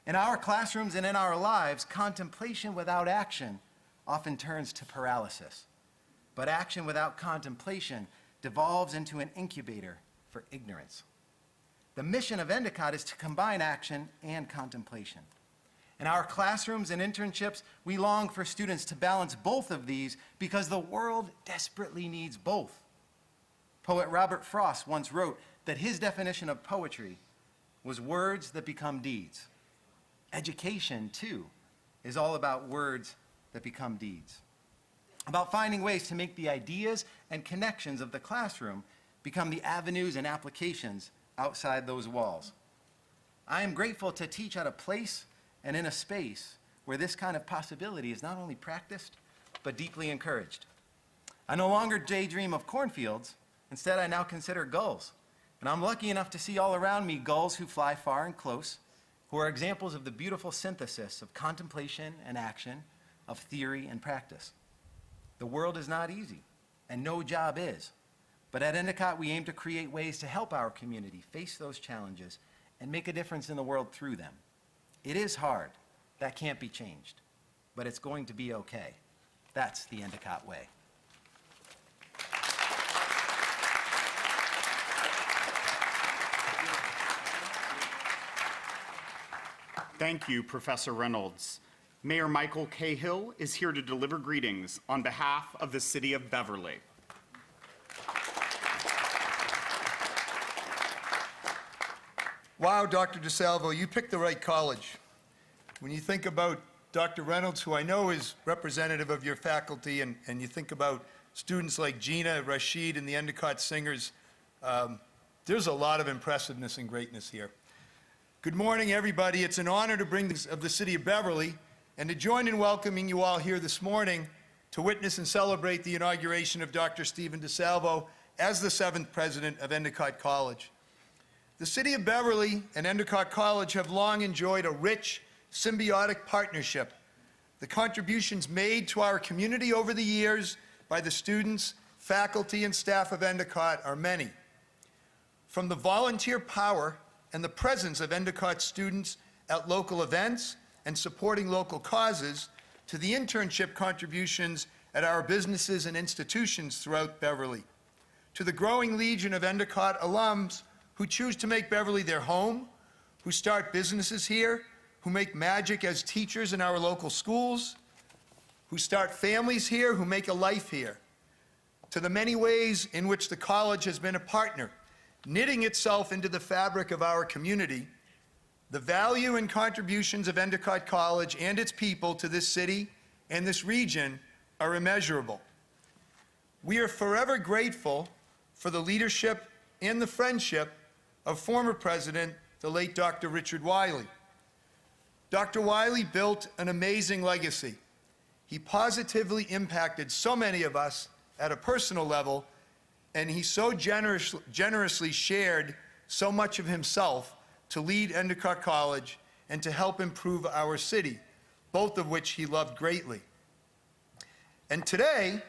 In our classrooms and in our lives, contemplation without action often turns to paralysis. But action without contemplation devolves into an incubator for ignorance. The mission of Endicott is to combine action and contemplation. In our classrooms and internships, we long for students to balance both of these because the world desperately needs both. Poet Robert Frost once wrote that his definition of poetry was words that become deeds. Education, too, is all about words that become deeds. About finding ways to make the ideas and connections of the classroom become the avenues and applications outside those walls. I am grateful to teach at a place and in a space where this kind of possibility is not only practiced, but deeply encouraged. I no longer daydream of cornfields. Instead, I now consider gulls. And I'm lucky enough to see all around me gulls who fly far and close, who are examples of the beautiful synthesis of contemplation and action, of theory and practice. The world is not easy, and no job is. But at Endicott, we aim to create ways to help our community face those challenges and make a difference in the world through them. It is hard. That can't be changed. But it's going to be okay. That's the Endicott way. Thank you, Professor Reynolds. Mayor Michael Cahill is here to deliver greetings on behalf of the City of Beverly. Wow, Dr. DiSalvo, you picked the right college. When you think about Dr. Reynolds, who I know is representative of your faculty, and you think about students like Gina, Rashid, and the Endicott Singers, there's a lot of impressiveness and greatness here. Good morning, everybody. It's an honor to bring this of the City of Beverly and to join in welcoming you all here this morning to witness and celebrate the inauguration of Dr. Stephen DiSalvo as the 7th president of Endicott College. The City of Beverly and Endicott College have long enjoyed a rich, symbiotic partnership. The contributions made to our community over the years by the students, faculty, and staff of Endicott are many. From the volunteer power and the presence of Endicott students at local events and supporting local causes, to the internship contributions at our businesses and institutions throughout Beverly, to the growing legion of Endicott alums who choose to make Beverly their home, who start businesses here, who make magic as teachers in our local schools, who start families here, who make a life here, to the many ways in which the college has been a partner, knitting itself into the fabric of our community. The value and contributions of Endicott College and its people to this city and this region are immeasurable. We are forever grateful for the leadership and the friendship of former President, the late Dr. Richard Wiley. Dr. Wiley built an amazing legacy. He positively impacted so many of us at a personal level, and he so generously shared so much of himself to lead Endicott College and to help improve our city, both of which he loved greatly. And today,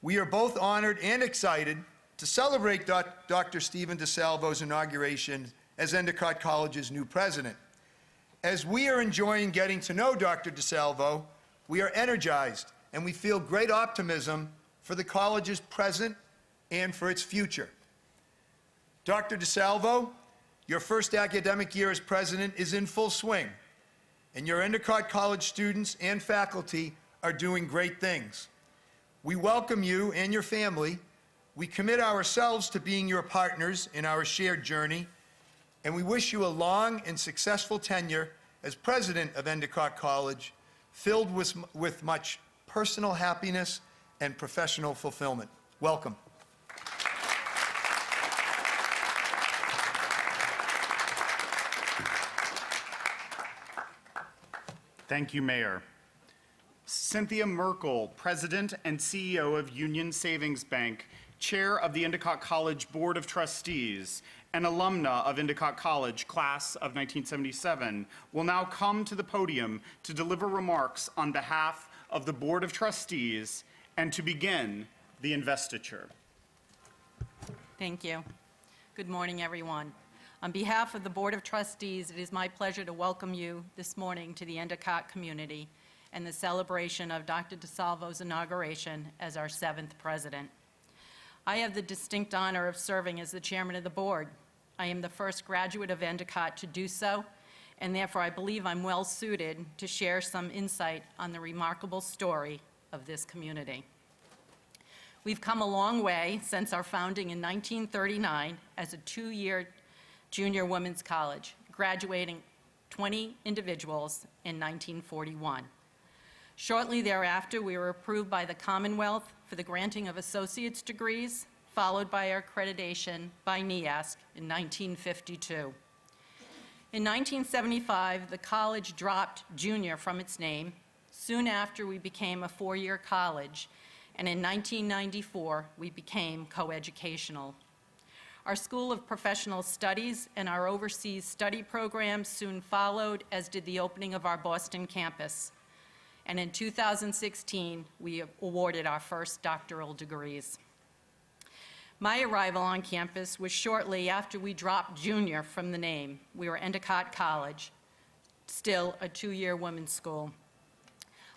we are both honored and excited to celebrate Dr. Stephen DiSalvo's inauguration as Endicott College's new president. As we are enjoying getting to know Dr. DiSalvo, we are energized and we feel great optimism for the college's present and for its future. Dr. DiSalvo, your first academic year as president is in full swing, and your Endicott College students and faculty are doing great things. We welcome you and your family. We commit ourselves to being your partners in our shared journey, and we wish you a long and successful tenure as president of Endicott College, filled with much personal happiness and professional fulfillment. Welcome. Thank you, Mayor. Cynthia Merkel, President and CEO of Union Savings Bank, Chair of the Endicott College Board of Trustees, and alumna of Endicott College, class of 1977, will now come to the podium to deliver remarks on behalf of the Board of Trustees and to begin the investiture. Thank you. Good morning, everyone. On behalf of the Board of Trustees, it is my pleasure to welcome you this morning to the Endicott community and the celebration of Dr. DiSalvo's inauguration as our 7th president. I have the distinct honor of serving as the chairman of the board. I am the first graduate of Endicott to do so, and therefore I believe I'm well suited to share some insight on the remarkable story of this community. We've come a long way since our founding in 1939 as a 2-year junior women's college, graduating 20 individuals in 1941. Shortly thereafter, we were approved by the Commonwealth for the granting of associate's degrees, followed by our accreditation by NEASC in 1952. In 1975, the college dropped junior from its name. Soon after, we became a 4-year college, and in 1994, we became coeducational. Our School of Professional Studies and our overseas study programs soon followed, as did the opening of our Boston campus. And in 2016, we awarded our first doctoral degrees. My arrival on campus was shortly after we dropped junior from the name. We were Endicott College, still a 2-year women's school.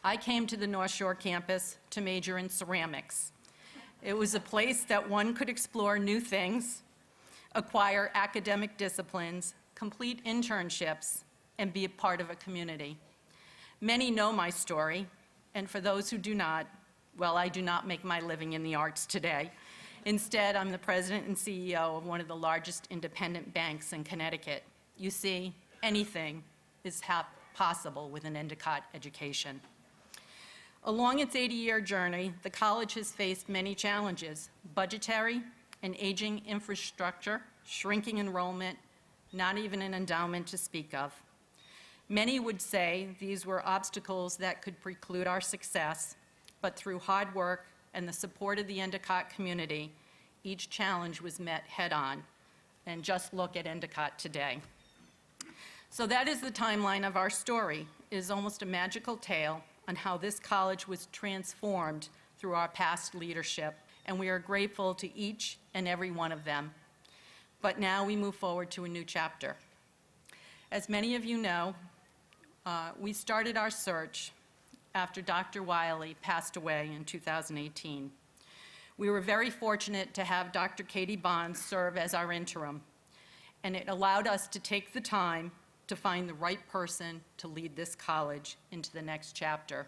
I came to the North Shore campus to major in ceramics. It was a place that one could explore new things, acquire academic disciplines, complete internships, and be a part of a community. Many know my story, and for those who do not, well, I do not make my living in the arts today. Instead, I'm the president and CEO of one of the largest independent banks in Connecticut. You see, anything is possible with an Endicott education. Along its 80-year journey, the college has faced many challenges: budgetary, an aging infrastructure, shrinking enrollment, not even an endowment to speak of. Many would say these were obstacles that could preclude our success, but through hard work and the support of the Endicott community, each challenge was met head-on. And just look at Endicott today. So that is the timeline of our story. It is almost a magical tale on how this college was transformed through our past leadership, and we are grateful to each and every one of them. But now we move forward to a new chapter. As many of you know, we started our search after Dr. Wiley passed away in 2018. We were very fortunate to have Dr. Katie Bonds serve as our interim, and it allowed us to take the time to find the right person to lead this college into the next chapter.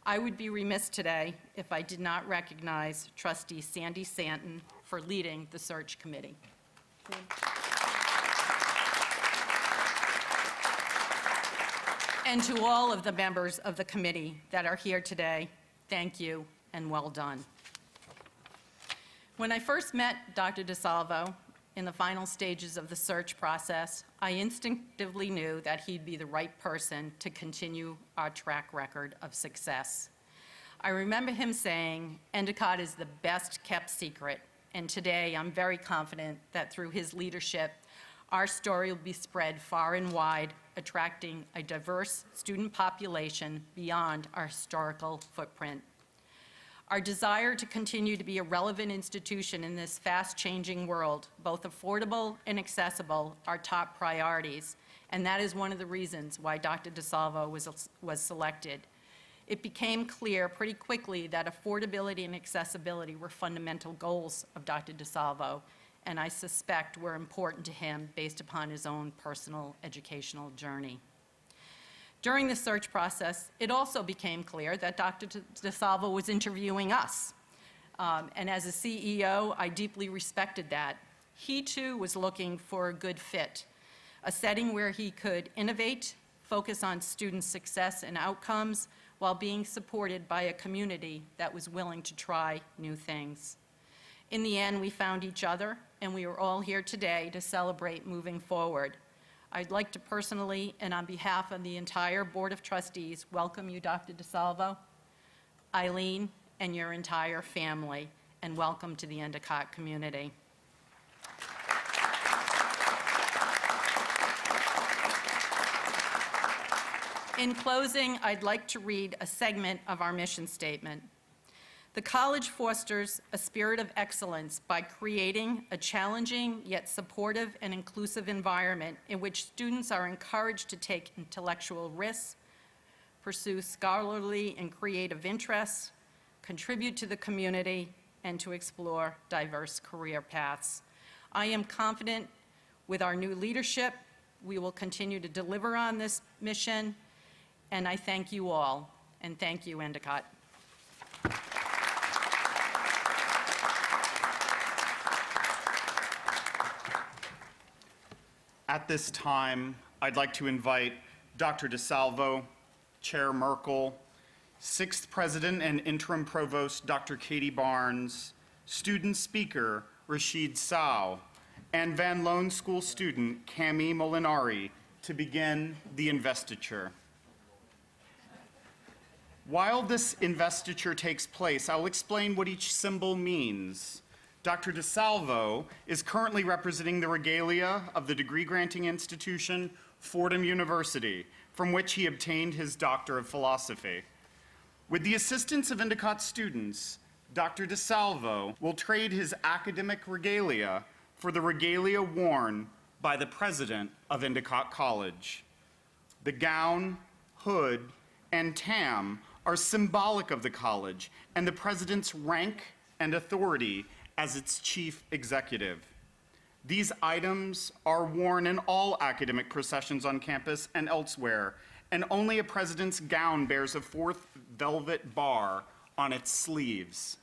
I would be remiss today if I did not recognize Trustee Sandy Santon for leading the search committee. And to all of the members of the committee that are here today, thank you and well done. When I first met Dr. DiSalvo in the final stages of the search process, I instinctively knew that he'd be the right person to continue our track record of success. I remember him saying, "Endicott is the best kept secret," and today I'm very confident that through his leadership, our story will be spread far and wide, attracting a diverse student population beyond our historical footprint. Our desire to continue to be a relevant institution in this fast-changing world, both affordable and accessible, are top priorities, and that is one of the reasons why Dr. DiSalvo was selected. It became clear pretty quickly that affordability and accessibility were fundamental goals of Dr. DiSalvo, and I suspect were important to him based upon his own personal educational journey. During the search process, it also became clear that Dr. DiSalvo was interviewing us. And as a CEO, I deeply respected that. He too was looking for a good fit, a setting where he could innovate, focus on student success and outcomes, while being supported by a community that was willing to try new things. In the end, we found each other, and we are all here today to celebrate moving forward. I'd like to personally, and on behalf of the entire Board of Trustees, welcome you, Dr. DiSalvo, Eileen, and your entire family, and welcome to the Endicott community. In closing, I'd like to read a segment of our mission statement. The college fosters a spirit of excellence by creating a challenging yet supportive and inclusive environment in which students are encouraged to take intellectual risks, pursue scholarly and creative interests, contribute to the community, and to explore diverse career paths. I am confident with our new leadership, we will continue to deliver on this mission, and I thank you all, and thank you, Endicott. At this time, I'd like to invite Dr. DiSalvo, Chair Merkel, 6th President and Interim Provost Dr. Katie Barnes, Student Speaker Rashid Sow, and Van Loan School student Cami Molinari to begin the investiture. While this investiture takes place, I'll explain what each symbol means. Dr. DiSalvo is currently representing the regalia of the degree-granting institution, Fordham University, from which he obtained his Doctor of Philosophy. With the assistance of Endicott students, Dr. DiSalvo will trade his academic regalia for the regalia worn by the president of Endicott College. The gown, hood, and tam are symbolic of the college and the president's rank and authority as its chief executive. These items are worn in all academic processions on campus and elsewhere, and only a president's gown bears a 4th velvet bar on its sleeves.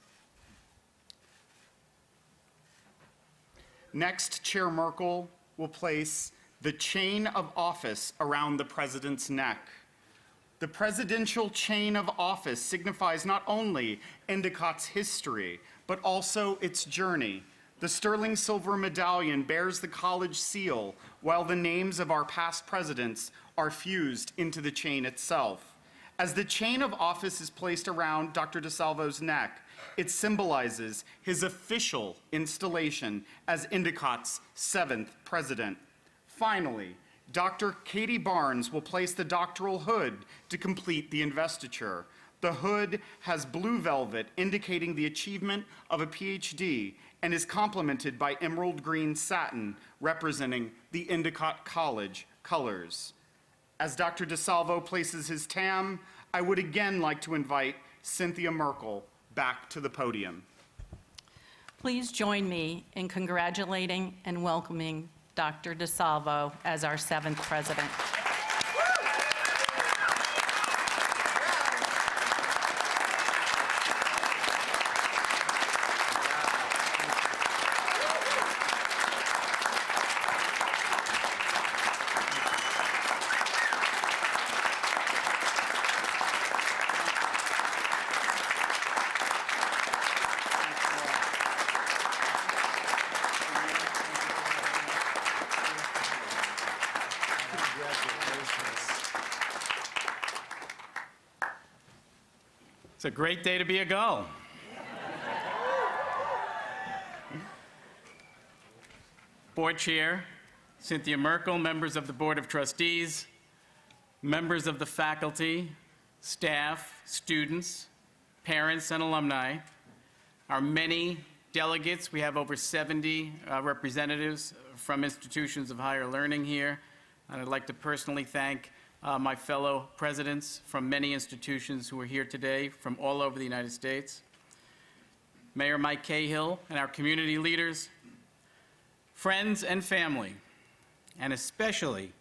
Next, Chair Merkel will place the chain of office around the president's neck. The presidential chain of office signifies not only Endicott's history, but also its journey. The sterling silver medallion bears the college seal, while the names of our past presidents are fused into the chain itself. As the chain of office is placed around Dr. DiSalvo's neck, it symbolizes his official installation as Endicott's 7th president. Finally, Dr. Katie Barnes will place the doctoral hood to complete the investiture. The hood has blue velvet indicating the achievement of a PhD and is complemented by emerald green satin representing the Endicott College colors. As Dr. DiSalvo places his tam, I would again like to invite Cynthia Merkel back to the podium. Please join me in congratulating and welcoming Dr. DiSalvo as our 7th president. It's a great day to be a gull. Board Chair, Cynthia Merkel, members of the Board of Trustees, members of the faculty, staff, students, parents, and alumni, our many delegates. We have over 70 representatives from institutions of higher learning here. And I'd like to personally thank my fellow presidents from many institutions who are here today from all over the United States. Mayor Mike Cahill and our community leaders, friends and family, and especially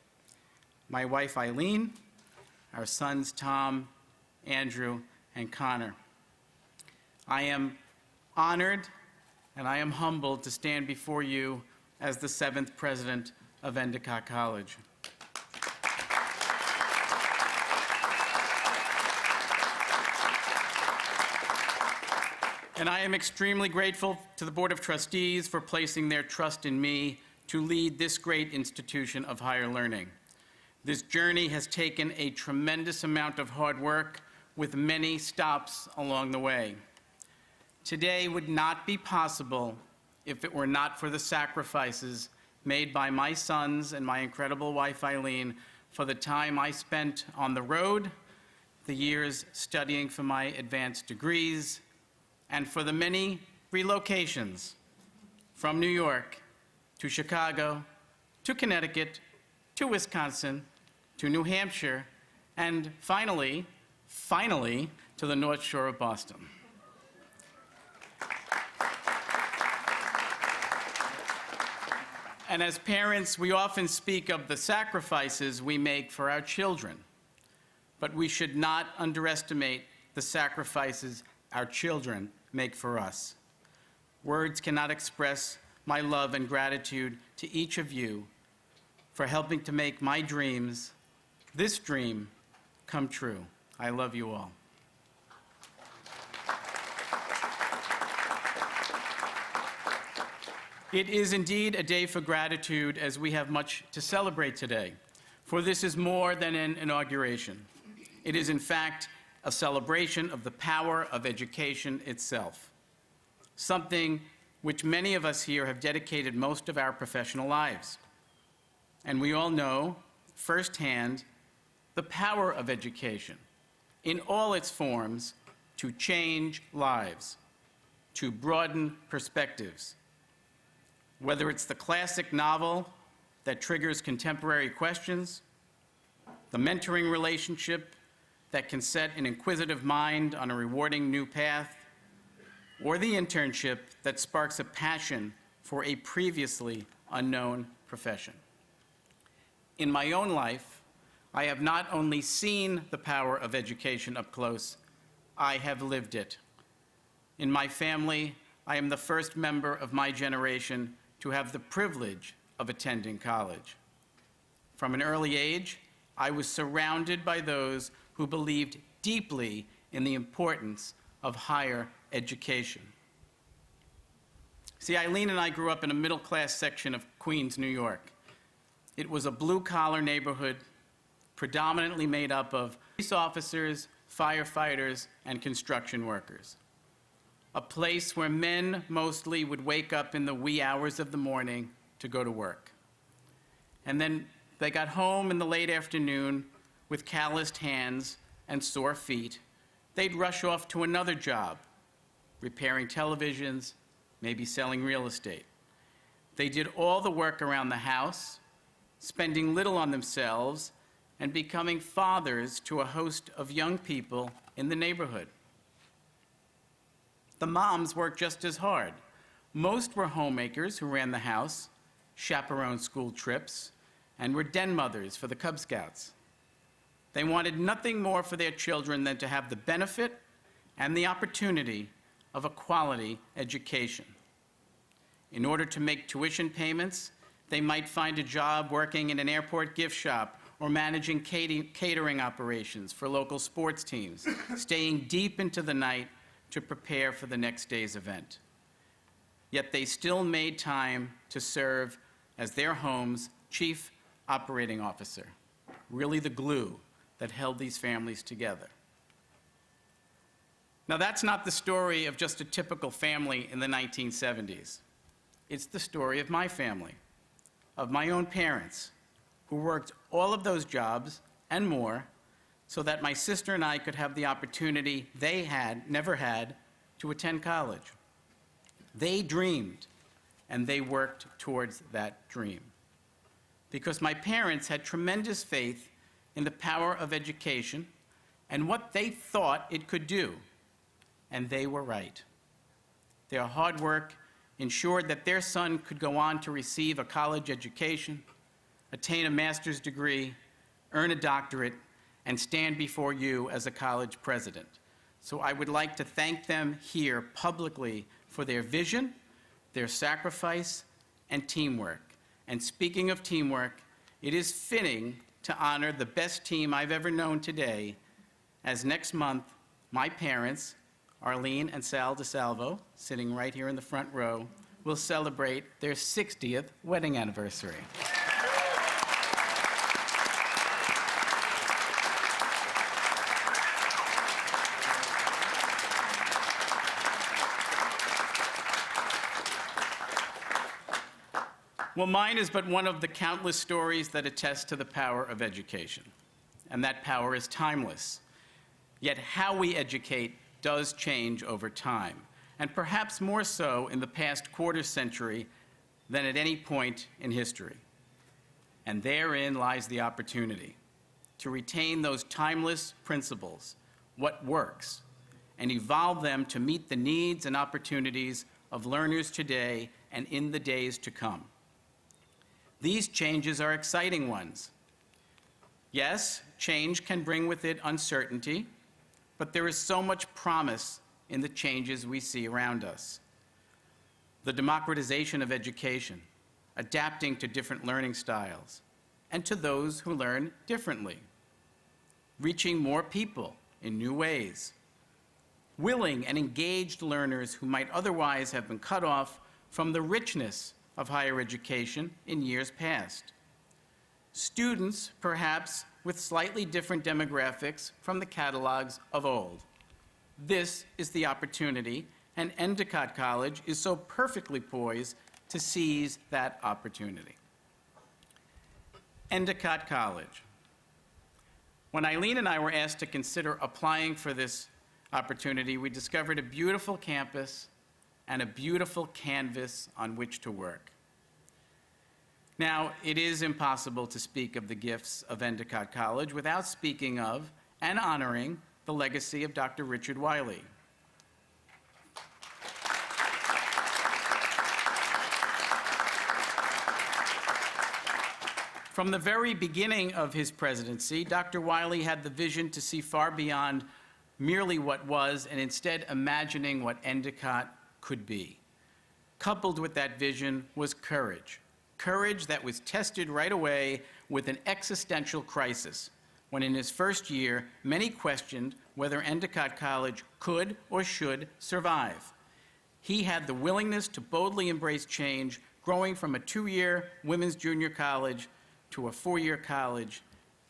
my wife Eileen, our sons Tom, Andrew, and Connor. I am honored and I am humbled to stand before you as the 7th president of Endicott College. And I am extremely grateful to the Board of Trustees for placing their trust in me to lead this great institution of higher learning. This journey has taken a tremendous amount of hard work with many stops along the way. Today would not be possible if it were not for the sacrifices made by my sons and my incredible wife Eileen for the time I spent on the road, the years studying for my advanced degrees, and for the many relocations from New York to Chicago, to Connecticut, to Wisconsin, to New Hampshire, and finally, to the North Shore of Boston. And as parents, we often speak of the sacrifices we make for our children, but we should not underestimate the sacrifices our children make for us. Words cannot express my love and gratitude to each of you for helping to make my dreams, this dream, come true. I love you all. It is indeed a day for gratitude, as we have much to celebrate today, for this is more than an inauguration. It is, in fact, a celebration of the power of education itself, something which many of us here have dedicated most of our professional lives. And we all know firsthand the power of education in all its forms to change lives, to broaden perspectives. Whether it's the classic novel that triggers contemporary questions, the mentoring relationship that can set an inquisitive mind on a rewarding new path, or the internship that sparks a passion for a previously unknown profession. In my own life, I have not only seen the power of education up close, I have lived it. In my family, I am the first member of my generation to have the privilege of attending college. From an early age, I was surrounded by those who believed deeply in the importance of higher education. See, Eileen and I grew up in a middle-class section of Queens, New York. It was a blue-collar neighborhood predominantly made up of police officers, firefighters, and construction workers. A place where men mostly would wake up in the wee hours of the morning to go to work. And then they got home in the late afternoon with calloused hands and sore feet. They'd rush off to another job, repairing televisions, maybe selling real estate. They did all the work around the house, spending little on themselves, and becoming fathers to a host of young people in the neighborhood. The moms worked just as hard. Most were homemakers who ran the house, chaperoned school trips, and were den mothers for the Cub Scouts. They wanted nothing more for their children than to have the benefit and the opportunity of a quality education. In order to make tuition payments, they might find a job working in an airport gift shop or managing catering operations for local sports teams, staying deep into the night to prepare for the next day's event. Yet they still made time to serve as their home's chief operating officer, really the glue that held these families together. Now, that's not the story of just a typical family in the 1970s. It's the story of my family, of my own parents, who worked all of those jobs and more so that my sister and I could have the opportunity they had never had to attend college. They dreamed, and they worked towards that dream. Because my parents had tremendous faith in the power of education and what they thought it could do, and they were right. Their hard work ensured that their son could go on to receive a college education, attain a master's degree, earn a doctorate, and stand before you as a college president. So I would like to thank them here publicly for their vision, their sacrifice, and teamwork. And speaking of teamwork, it is fitting to honor the best team I've ever known today, as next month, my parents, Arlene and Sal DiSalvo, sitting right here in the front row, will celebrate their 60th wedding anniversary. Well, mine is but one of the countless stories that attest to the power of education, and that power is timeless. Yet how we educate does change over time, and perhaps more so in the past quarter century than at any point in history. And therein lies the opportunity to retain those timeless principles, what works, and evolve them to meet the needs and opportunities of learners today and in the days to come. These changes are exciting ones. Yes, change can bring with it uncertainty, but there is so much promise in the changes we see around us. The democratization of education, adapting to different learning styles, and to those who learn differently. Reaching more people in new ways. Willing and engaged learners who might otherwise have been cut off from the richness of higher education in years past. Students, perhaps, with slightly different demographics from the catalogs of old. This is the opportunity, and Endicott College is so perfectly poised to seize that opportunity. Endicott College. When Eileen and I were asked to consider applying for this opportunity, we discovered a beautiful campus and a beautiful canvas on which to work. Now, it is impossible to speak of the gifts of Endicott College without speaking of and honoring the legacy of Dr. Richard Wiley. From the very beginning of his presidency, Dr. Wiley had the vision to see far beyond merely what was and instead imagining what Endicott could be. Coupled with that vision was courage. Courage that was tested right away with an existential crisis, when in his first year, many questioned whether Endicott College could or should survive. He had the willingness to boldly embrace change, growing from a 2-year women's junior college to a 4-year college,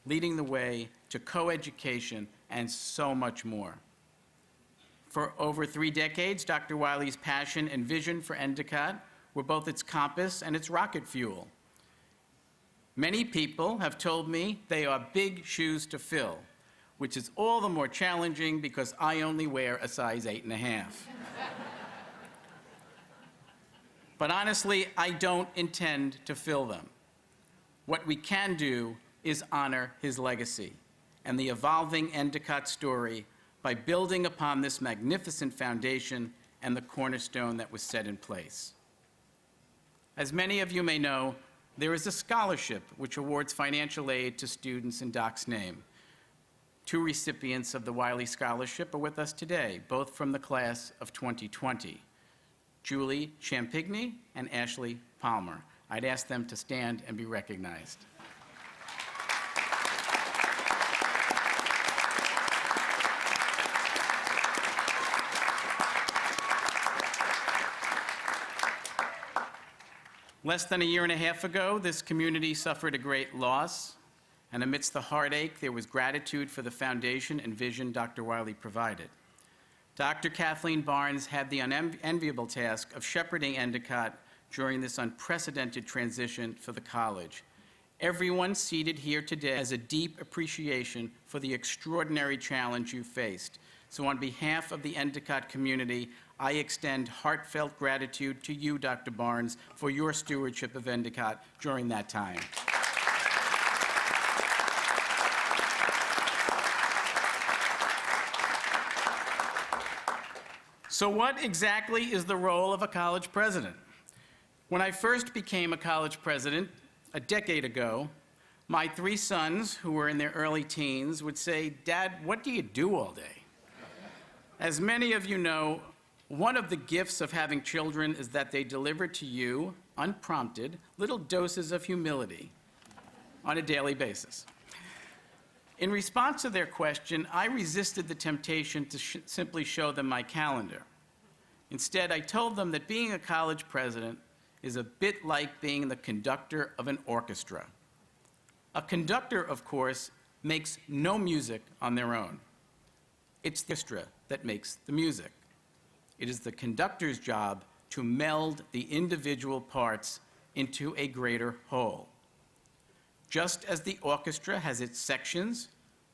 leading the way to co-education and so much more. For over 3 decades, Dr. Wiley's passion and vision for Endicott were both its compass and its rocket fuel. Many people have told me they are big shoes to fill, which is all the more challenging because I only wear a size 8.5. But honestly, I don't intend to fill them. What we can do is honor his legacy and the evolving Endicott story by building upon this magnificent foundation and the cornerstone that was set in place. As many of you may know, there is a scholarship which awards financial aid to students in Doc's name. 2 recipients of the Wiley Scholarship are with us today, both from the class of 2020, Julie Champigny and Ashley Palmer. I'd ask them to stand and be recognized. Less than a year and a half ago, this community suffered a great loss, and amidst the heartache, there was gratitude for the foundation and vision Dr. Wiley provided. Dr. Kathleen Barnes had the unenviable task of shepherding Endicott during this unprecedented transition for the college. Everyone seated here today has a deep appreciation for the extraordinary challenge you faced. So on behalf of the Endicott community, I extend heartfelt gratitude to you, Dr. Barnes, for your stewardship of Endicott during that time. So what exactly is the role of a college president? When I first became a college president a decade ago, My 3 sons, who were in their early teens, would say, "Dad, what do you do all day?" As many of you know, one of the gifts of having children is that they deliver to you, unprompted, little doses of humility on a daily basis. In response to their question, I resisted the temptation to simply show them my calendar. Instead, I told them that being a college president is a bit like being the conductor of an orchestra. A conductor, of course, makes no music on their own. It's the orchestra that makes the music. It is the conductor's job to meld the individual parts into a greater whole. Just as the orchestra has its sections,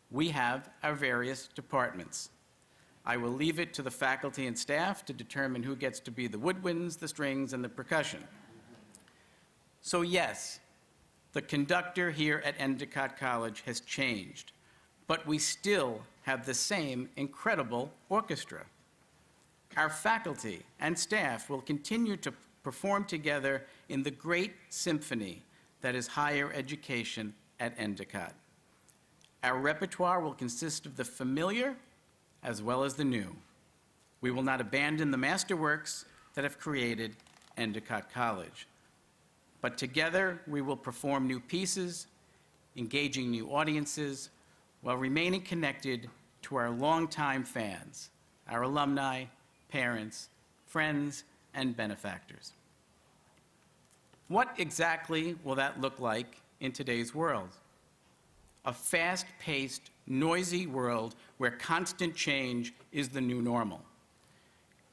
we have our various departments. I will leave it to the faculty and staff to determine who gets to be the woodwinds, the strings, and the percussion. So yes, the conductor here at Endicott College has changed, but we still have the same incredible orchestra. Our faculty and staff will continue to perform together in the great symphony that is higher education at Endicott. Our repertoire will consist of the familiar as well as the new. We will not abandon the masterworks that have created Endicott College. But together, we will perform new pieces, engaging new audiences, while remaining connected to our longtime fans, our alumni, parents, friends, and benefactors. What exactly will that look like in today's world? A fast-paced, noisy world where constant change is the new normal.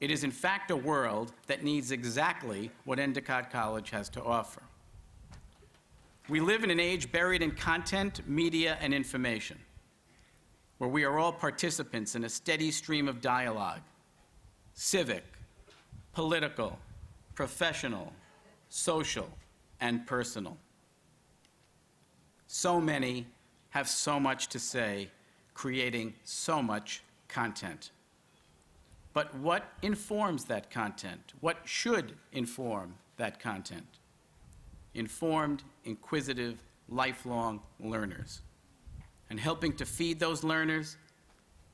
It is in fact a world that needs exactly what Endicott College has to offer. We live in an age buried in content, media, and information, where we are all participants in a steady stream of dialogue, civic, political, professional, social, and personal. So many have so much to say, creating so much content. But what informs that content? What should inform that content? Informed, inquisitive, lifelong learners. And helping to feed those learners,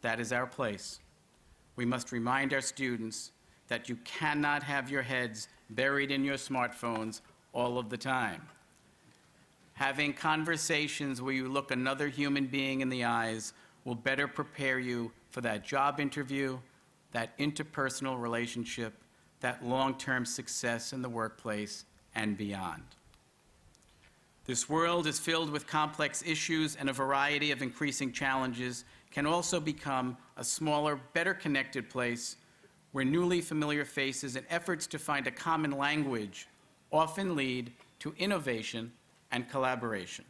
that is our place. We must remind our students that you cannot have your heads buried in your smartphones all of the time. Having conversations where you look another human being in the eyes will better prepare you for that job interview, that interpersonal relationship, that long-term success in the workplace, and beyond. This world is filled with complex issues, and a variety of increasing challenges can also become a smaller, better connected place where newly familiar faces and efforts to find a common language often lead to innovation and collaboration.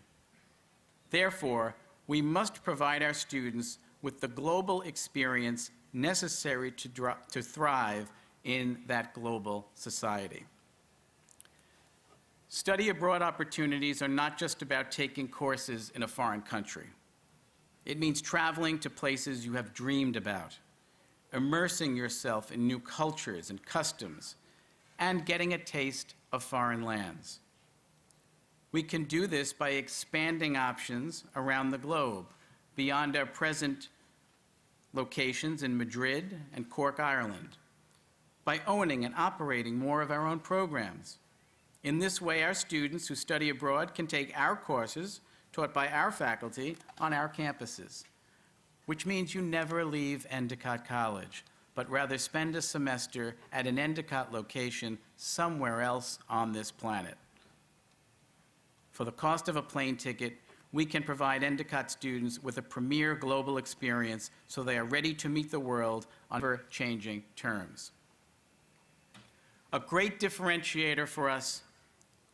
Therefore, we must provide our students with the global experience necessary to thrive in that global society. Study abroad opportunities are not just about taking courses in a foreign country. It means traveling to places you have dreamed about, immersing yourself in new cultures and customs, and getting a taste of foreign lands. We can do this by expanding options around the globe beyond our present locations in Madrid and Cork, Ireland, by owning and operating more of our own programs. In this way, our students who study abroad can take our courses taught by our faculty on our campuses, which means you never leave Endicott College, but rather spend a semester at an Endicott location somewhere else on this planet. For the cost of a plane ticket, we can provide Endicott students with a premier global experience so they are ready to meet the world on ever-changing terms. A great differentiator for us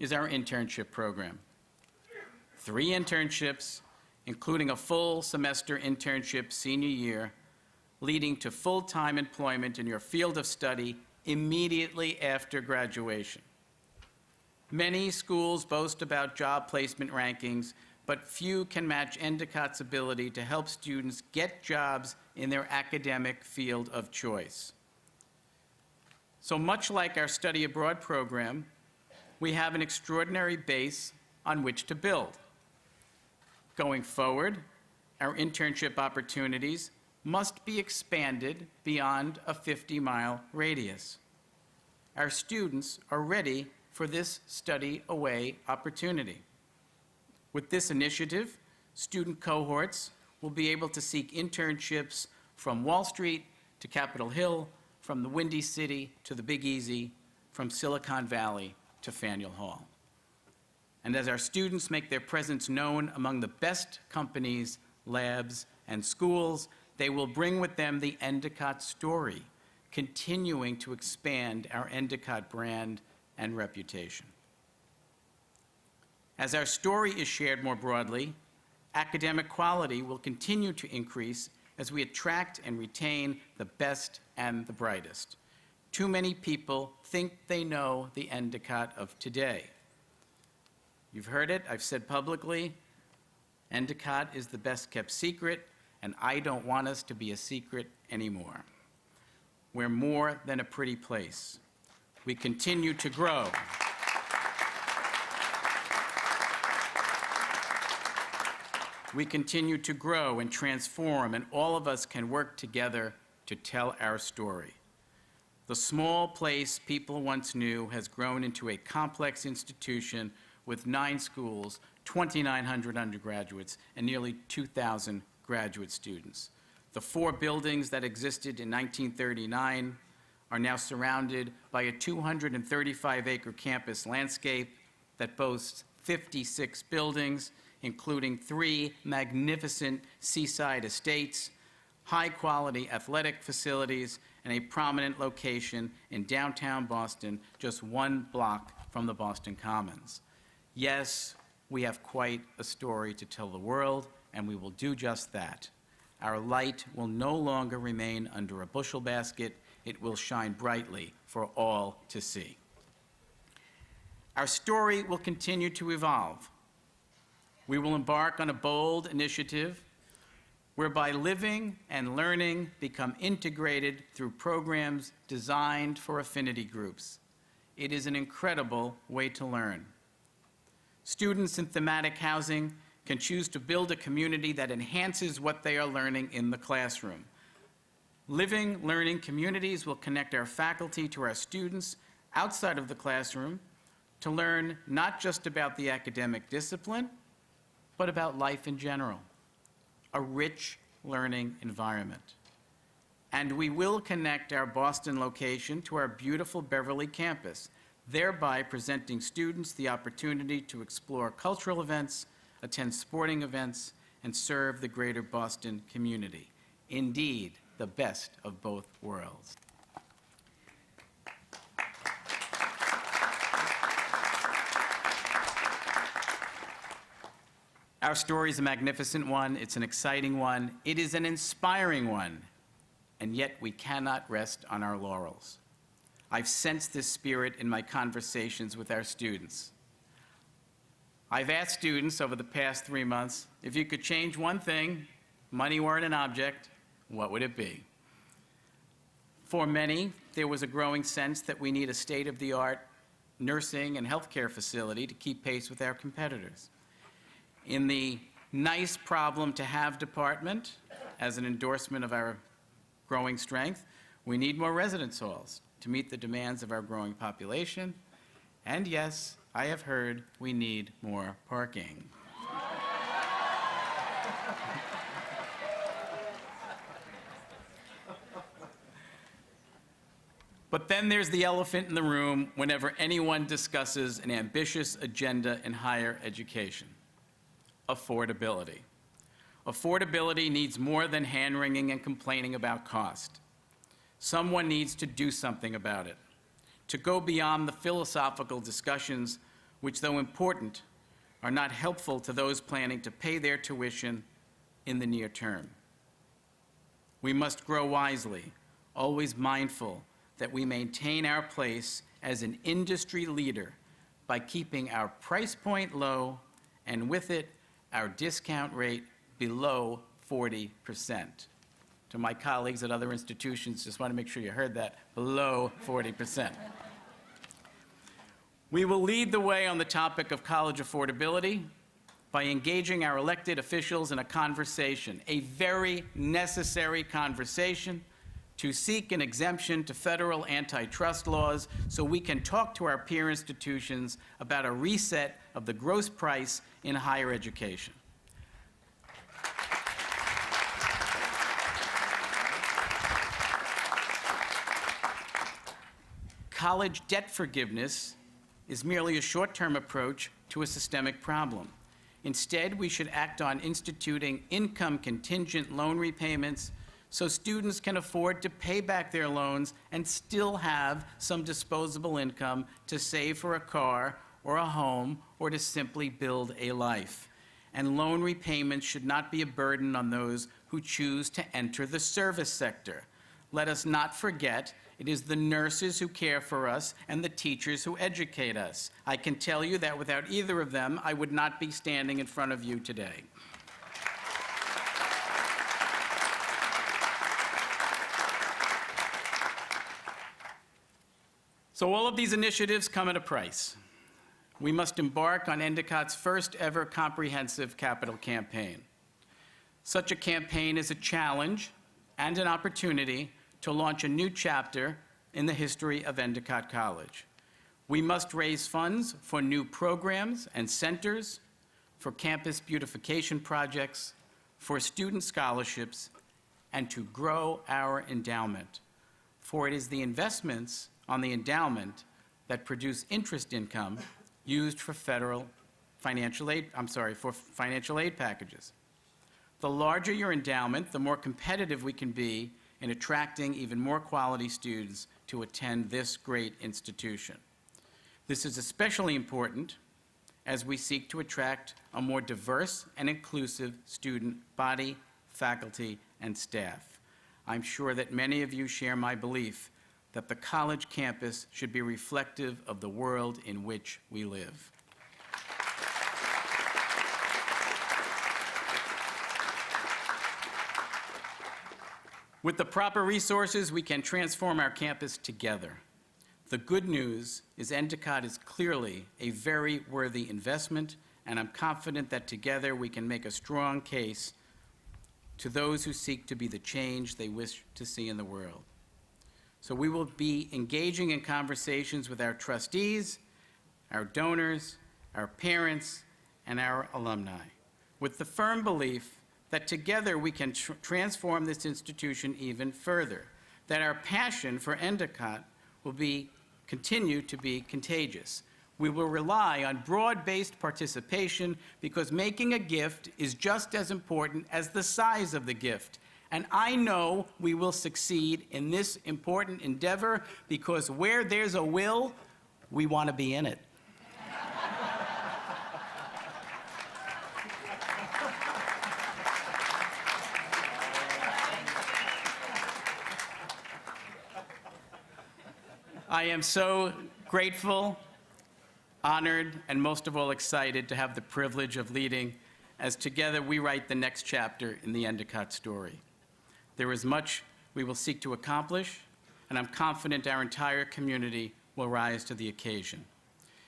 is our internship program. 3 internships, including a full semester internship senior year, leading to full-time employment in your field of study immediately after graduation. Many schools boast about job placement rankings, but few can match Endicott's ability to help students get jobs in their academic field of choice. So much like our study abroad program, we have an extraordinary base on which to build. Going forward, our internship opportunities must be expanded beyond a 50-mile radius. Our students are ready for this study away opportunity. With this initiative, student cohorts will be able to seek internships from Wall Street to Capitol Hill, from the Windy City to the Big Easy, from Silicon Valley to Faneuil Hall. And as our students make their presence known among the best companies, labs, and schools, they will bring with them the Endicott story, continuing to expand our Endicott brand and reputation. As our story is shared more broadly, academic quality will continue to increase as we attract and retain the best and the brightest. Too many people think they know the Endicott of today. You've heard it, I've said publicly, Endicott is the best kept secret, and I don't want us to be a secret anymore. We're more than a pretty place. We continue to grow. We continue to grow and transform, and all of us can work together to tell our story. The small place people once knew has grown into a complex institution with 9 schools, 2,900 undergraduates, and nearly 2,000 graduate students. The 4 buildings that existed in 1939 are now surrounded by a 235-acre campus landscape that boasts 56 buildings, including 3 magnificent seaside estates, high-quality athletic facilities, and a prominent location in downtown Boston, just 1 block from the Boston Commons. Yes, we have quite a story to tell the world, and we will do just that. Our light will no longer remain under a bushel basket. It will shine brightly for all to see. Our story will continue to evolve. We will embark on a bold initiative whereby living and learning become integrated through programs designed for affinity groups. It is an incredible way to learn. Students in thematic housing can choose to build a community that enhances what they are learning in the classroom. Living, learning communities will connect our faculty to our students outside of the classroom to learn not just about the academic discipline, but about life in general, a rich learning environment. And we will connect our Boston location to our beautiful Beverly campus, thereby presenting students the opportunity to explore cultural events, attend sporting events, and serve the greater Boston community. Indeed, the best of both worlds. Our story is a magnificent one, it's an exciting one, it is an inspiring one, and yet we cannot rest on our laurels. I've sensed this spirit in my conversations with our students. I've asked students over the past 3 months, if you could change one thing, money weren't an object, what would it be? For many, there was a growing sense that we need a state-of-the-art nursing and healthcare facility to keep pace with our competitors. In the nice problem to have department, as an endorsement of our growing strength, we need more residence halls to meet the demands of our growing population. And yes, I have heard we need more parking. But then there's the elephant in the room whenever anyone discusses an ambitious agenda in higher education: affordability. Affordability needs more than hand-wringing and complaining about cost. Someone needs to do something about it, to go beyond the philosophical discussions which, though important, are not helpful to those planning to pay their tuition in the near term. We must grow wisely, always mindful that we maintain our place as an industry leader by keeping our price point low and with it our discount rate below 40%. To my colleagues at other institutions, just want to make sure you heard that, below 40%. We will lead the way on the topic of college affordability. by engaging our elected officials in a conversation, a very necessary conversation, to seek an exemption to federal antitrust laws so we can talk to our peer institutions about a reset of the gross price in higher education. College debt forgiveness is merely a short-term approach to a systemic problem. Instead, we should act on instituting income-contingent loan repayments so students can afford to pay back their loans and still have some disposable income to save for a car or a home or to simply build a life. And loan repayments should not be a burden on those who choose to enter the service sector. Let us not forget, it is the nurses who care for us and the teachers who educate us. I can tell you that without either of them, I would not be standing in front of you today. So all of these initiatives come at a price. We must embark on Endicott's first ever comprehensive capital campaign. Such a campaign is a challenge and an opportunity to launch a new chapter in the history of Endicott College. We must raise funds for new programs and centers, for campus beautification projects, for student scholarships, and to grow our endowment. For it is the investments on the endowment that produce interest income used for financial aid packages. The larger your endowment, the more competitive we can be in attracting even more quality students to attend this great institution. This is especially important as we seek to attract a more diverse and inclusive student body, faculty, and staff. I'm sure that many of you share my belief that the college campus should be reflective of the world in which we live. With the proper resources, we can transform our campus together. The good news is Endicott is clearly a very worthy investment, and I'm confident that together we can make a strong case to those who seek to be the change they wish to see in the world. So we will be engaging in conversations with our trustees, our donors, our parents, and our alumni, with the firm belief that together we can transform this institution even further, that our passion for Endicott will continue to be contagious. We will rely on broad-based participation because making a gift is just as important as the size of the gift. And I know we will succeed in this important endeavor because where there's a will, we want to be in it. I am so grateful, honored, and most of all excited to have the privilege of leading as together we write the next chapter in the Endicott story. There is much we will seek to accomplish, and I'm confident our entire community will rise to the occasion,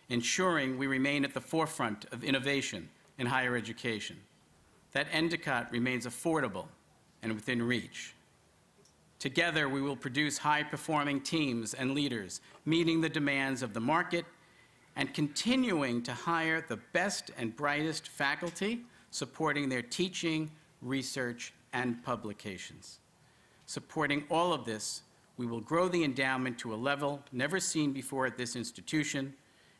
ensuring we remain at the forefront of innovation in higher education, that Endicott remains affordable and within reach. Together, we will produce high-performing teams and leaders, meeting the demands of the market and continuing to hire the best and brightest faculty, supporting their teaching, research, and publications. Supporting all of this, we will grow the endowment to a level never seen before at this institution,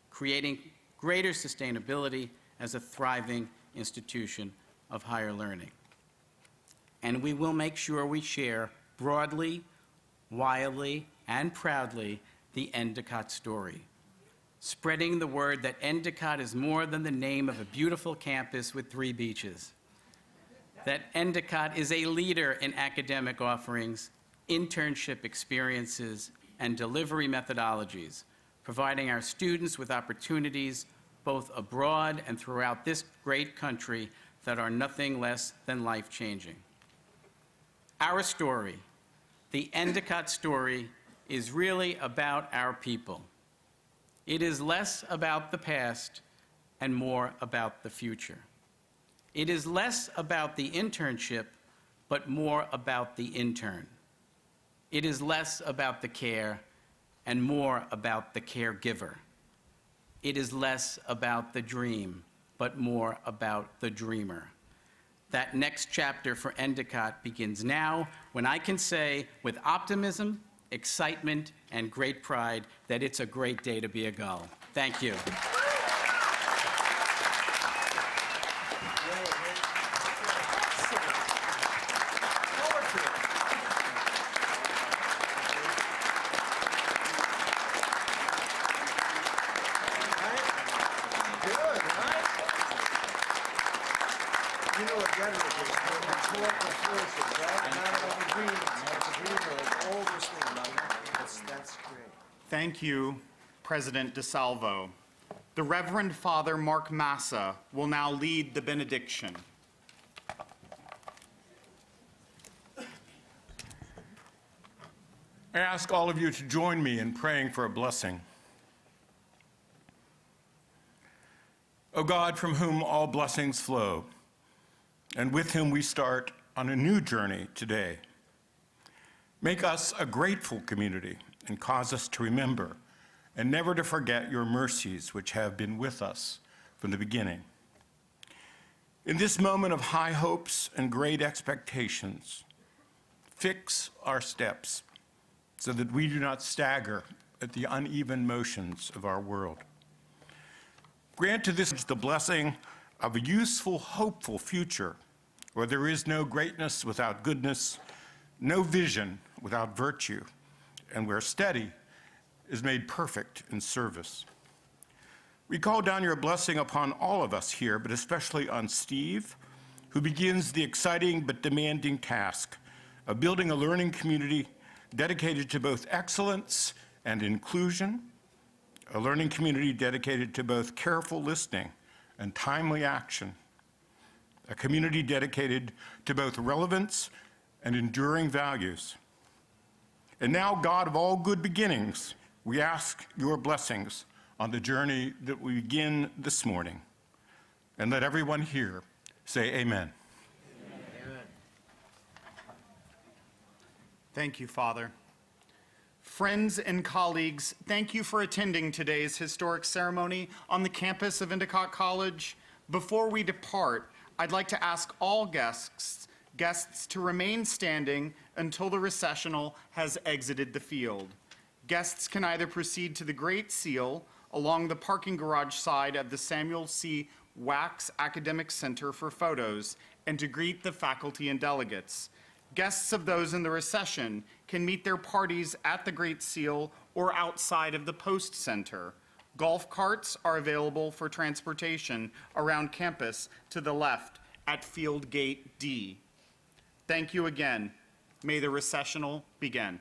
creating greater sustainability as a thriving institution of higher learning. And we will make sure we share broadly, wildly, and proudly the Endicott story, spreading the word that Endicott is more than the name of a beautiful campus with 3 beaches, that Endicott is a leader in academic offerings, internship experiences, and delivery methodologies, providing our students with opportunities both abroad and throughout this great country that are nothing less than life-changing. Our story, the Endicott story, is really about our people. It is less about the past and more about the future. It is less about the internship, but more about the intern. It is less about the care and more about the caregiver. It is less about the dream, but more about the dreamer. That next chapter for Endicott begins now, when I can say with optimism, excitement, and great pride that it's a great day to be a Gull. Thank you. Thank you, President DiSalvo. The Reverend Father Mark Massa will now lead the benediction. I ask all of you to join me in praying for a blessing. O God, from whom all blessings flow, and with whom we start on a new journey today, make us a grateful community and cause us to remember and never to forget your mercies which have been with us from the beginning. In this moment of high hopes and great expectations, fix our steps so that we do not stagger at the uneven motions of our world. Grant to this the blessing of a useful, hopeful future where there is no greatness without goodness, no vision without virtue, and where steady is made perfect in service. We call down your blessing upon all of us here, but especially on Steve, who begins the exciting but demanding task of building a learning community dedicated to both excellence and inclusion, a learning community dedicated to both careful listening and timely action, a community dedicated to both relevance and enduring values. And now, God of all good beginnings, we ask your blessings on the journey that we begin this morning. And let everyone here say amen. Amen. Thank you, Father. Friends and colleagues, thank you for attending today's historic ceremony on the campus of Endicott College. Before we depart, I'd like to ask all guests to remain standing until the recessional has exited the field. Guests can either proceed to the Great Seal along the parking garage side of the Samuel C. Wax Academic Center for photos and to greet the faculty and delegates. Guests of those in the recession can meet their parties at the Great Seal or outside of the Post Center. Golf carts are available for transportation around campus to the left at Field Gate D. Thank you again. May the recessional begin.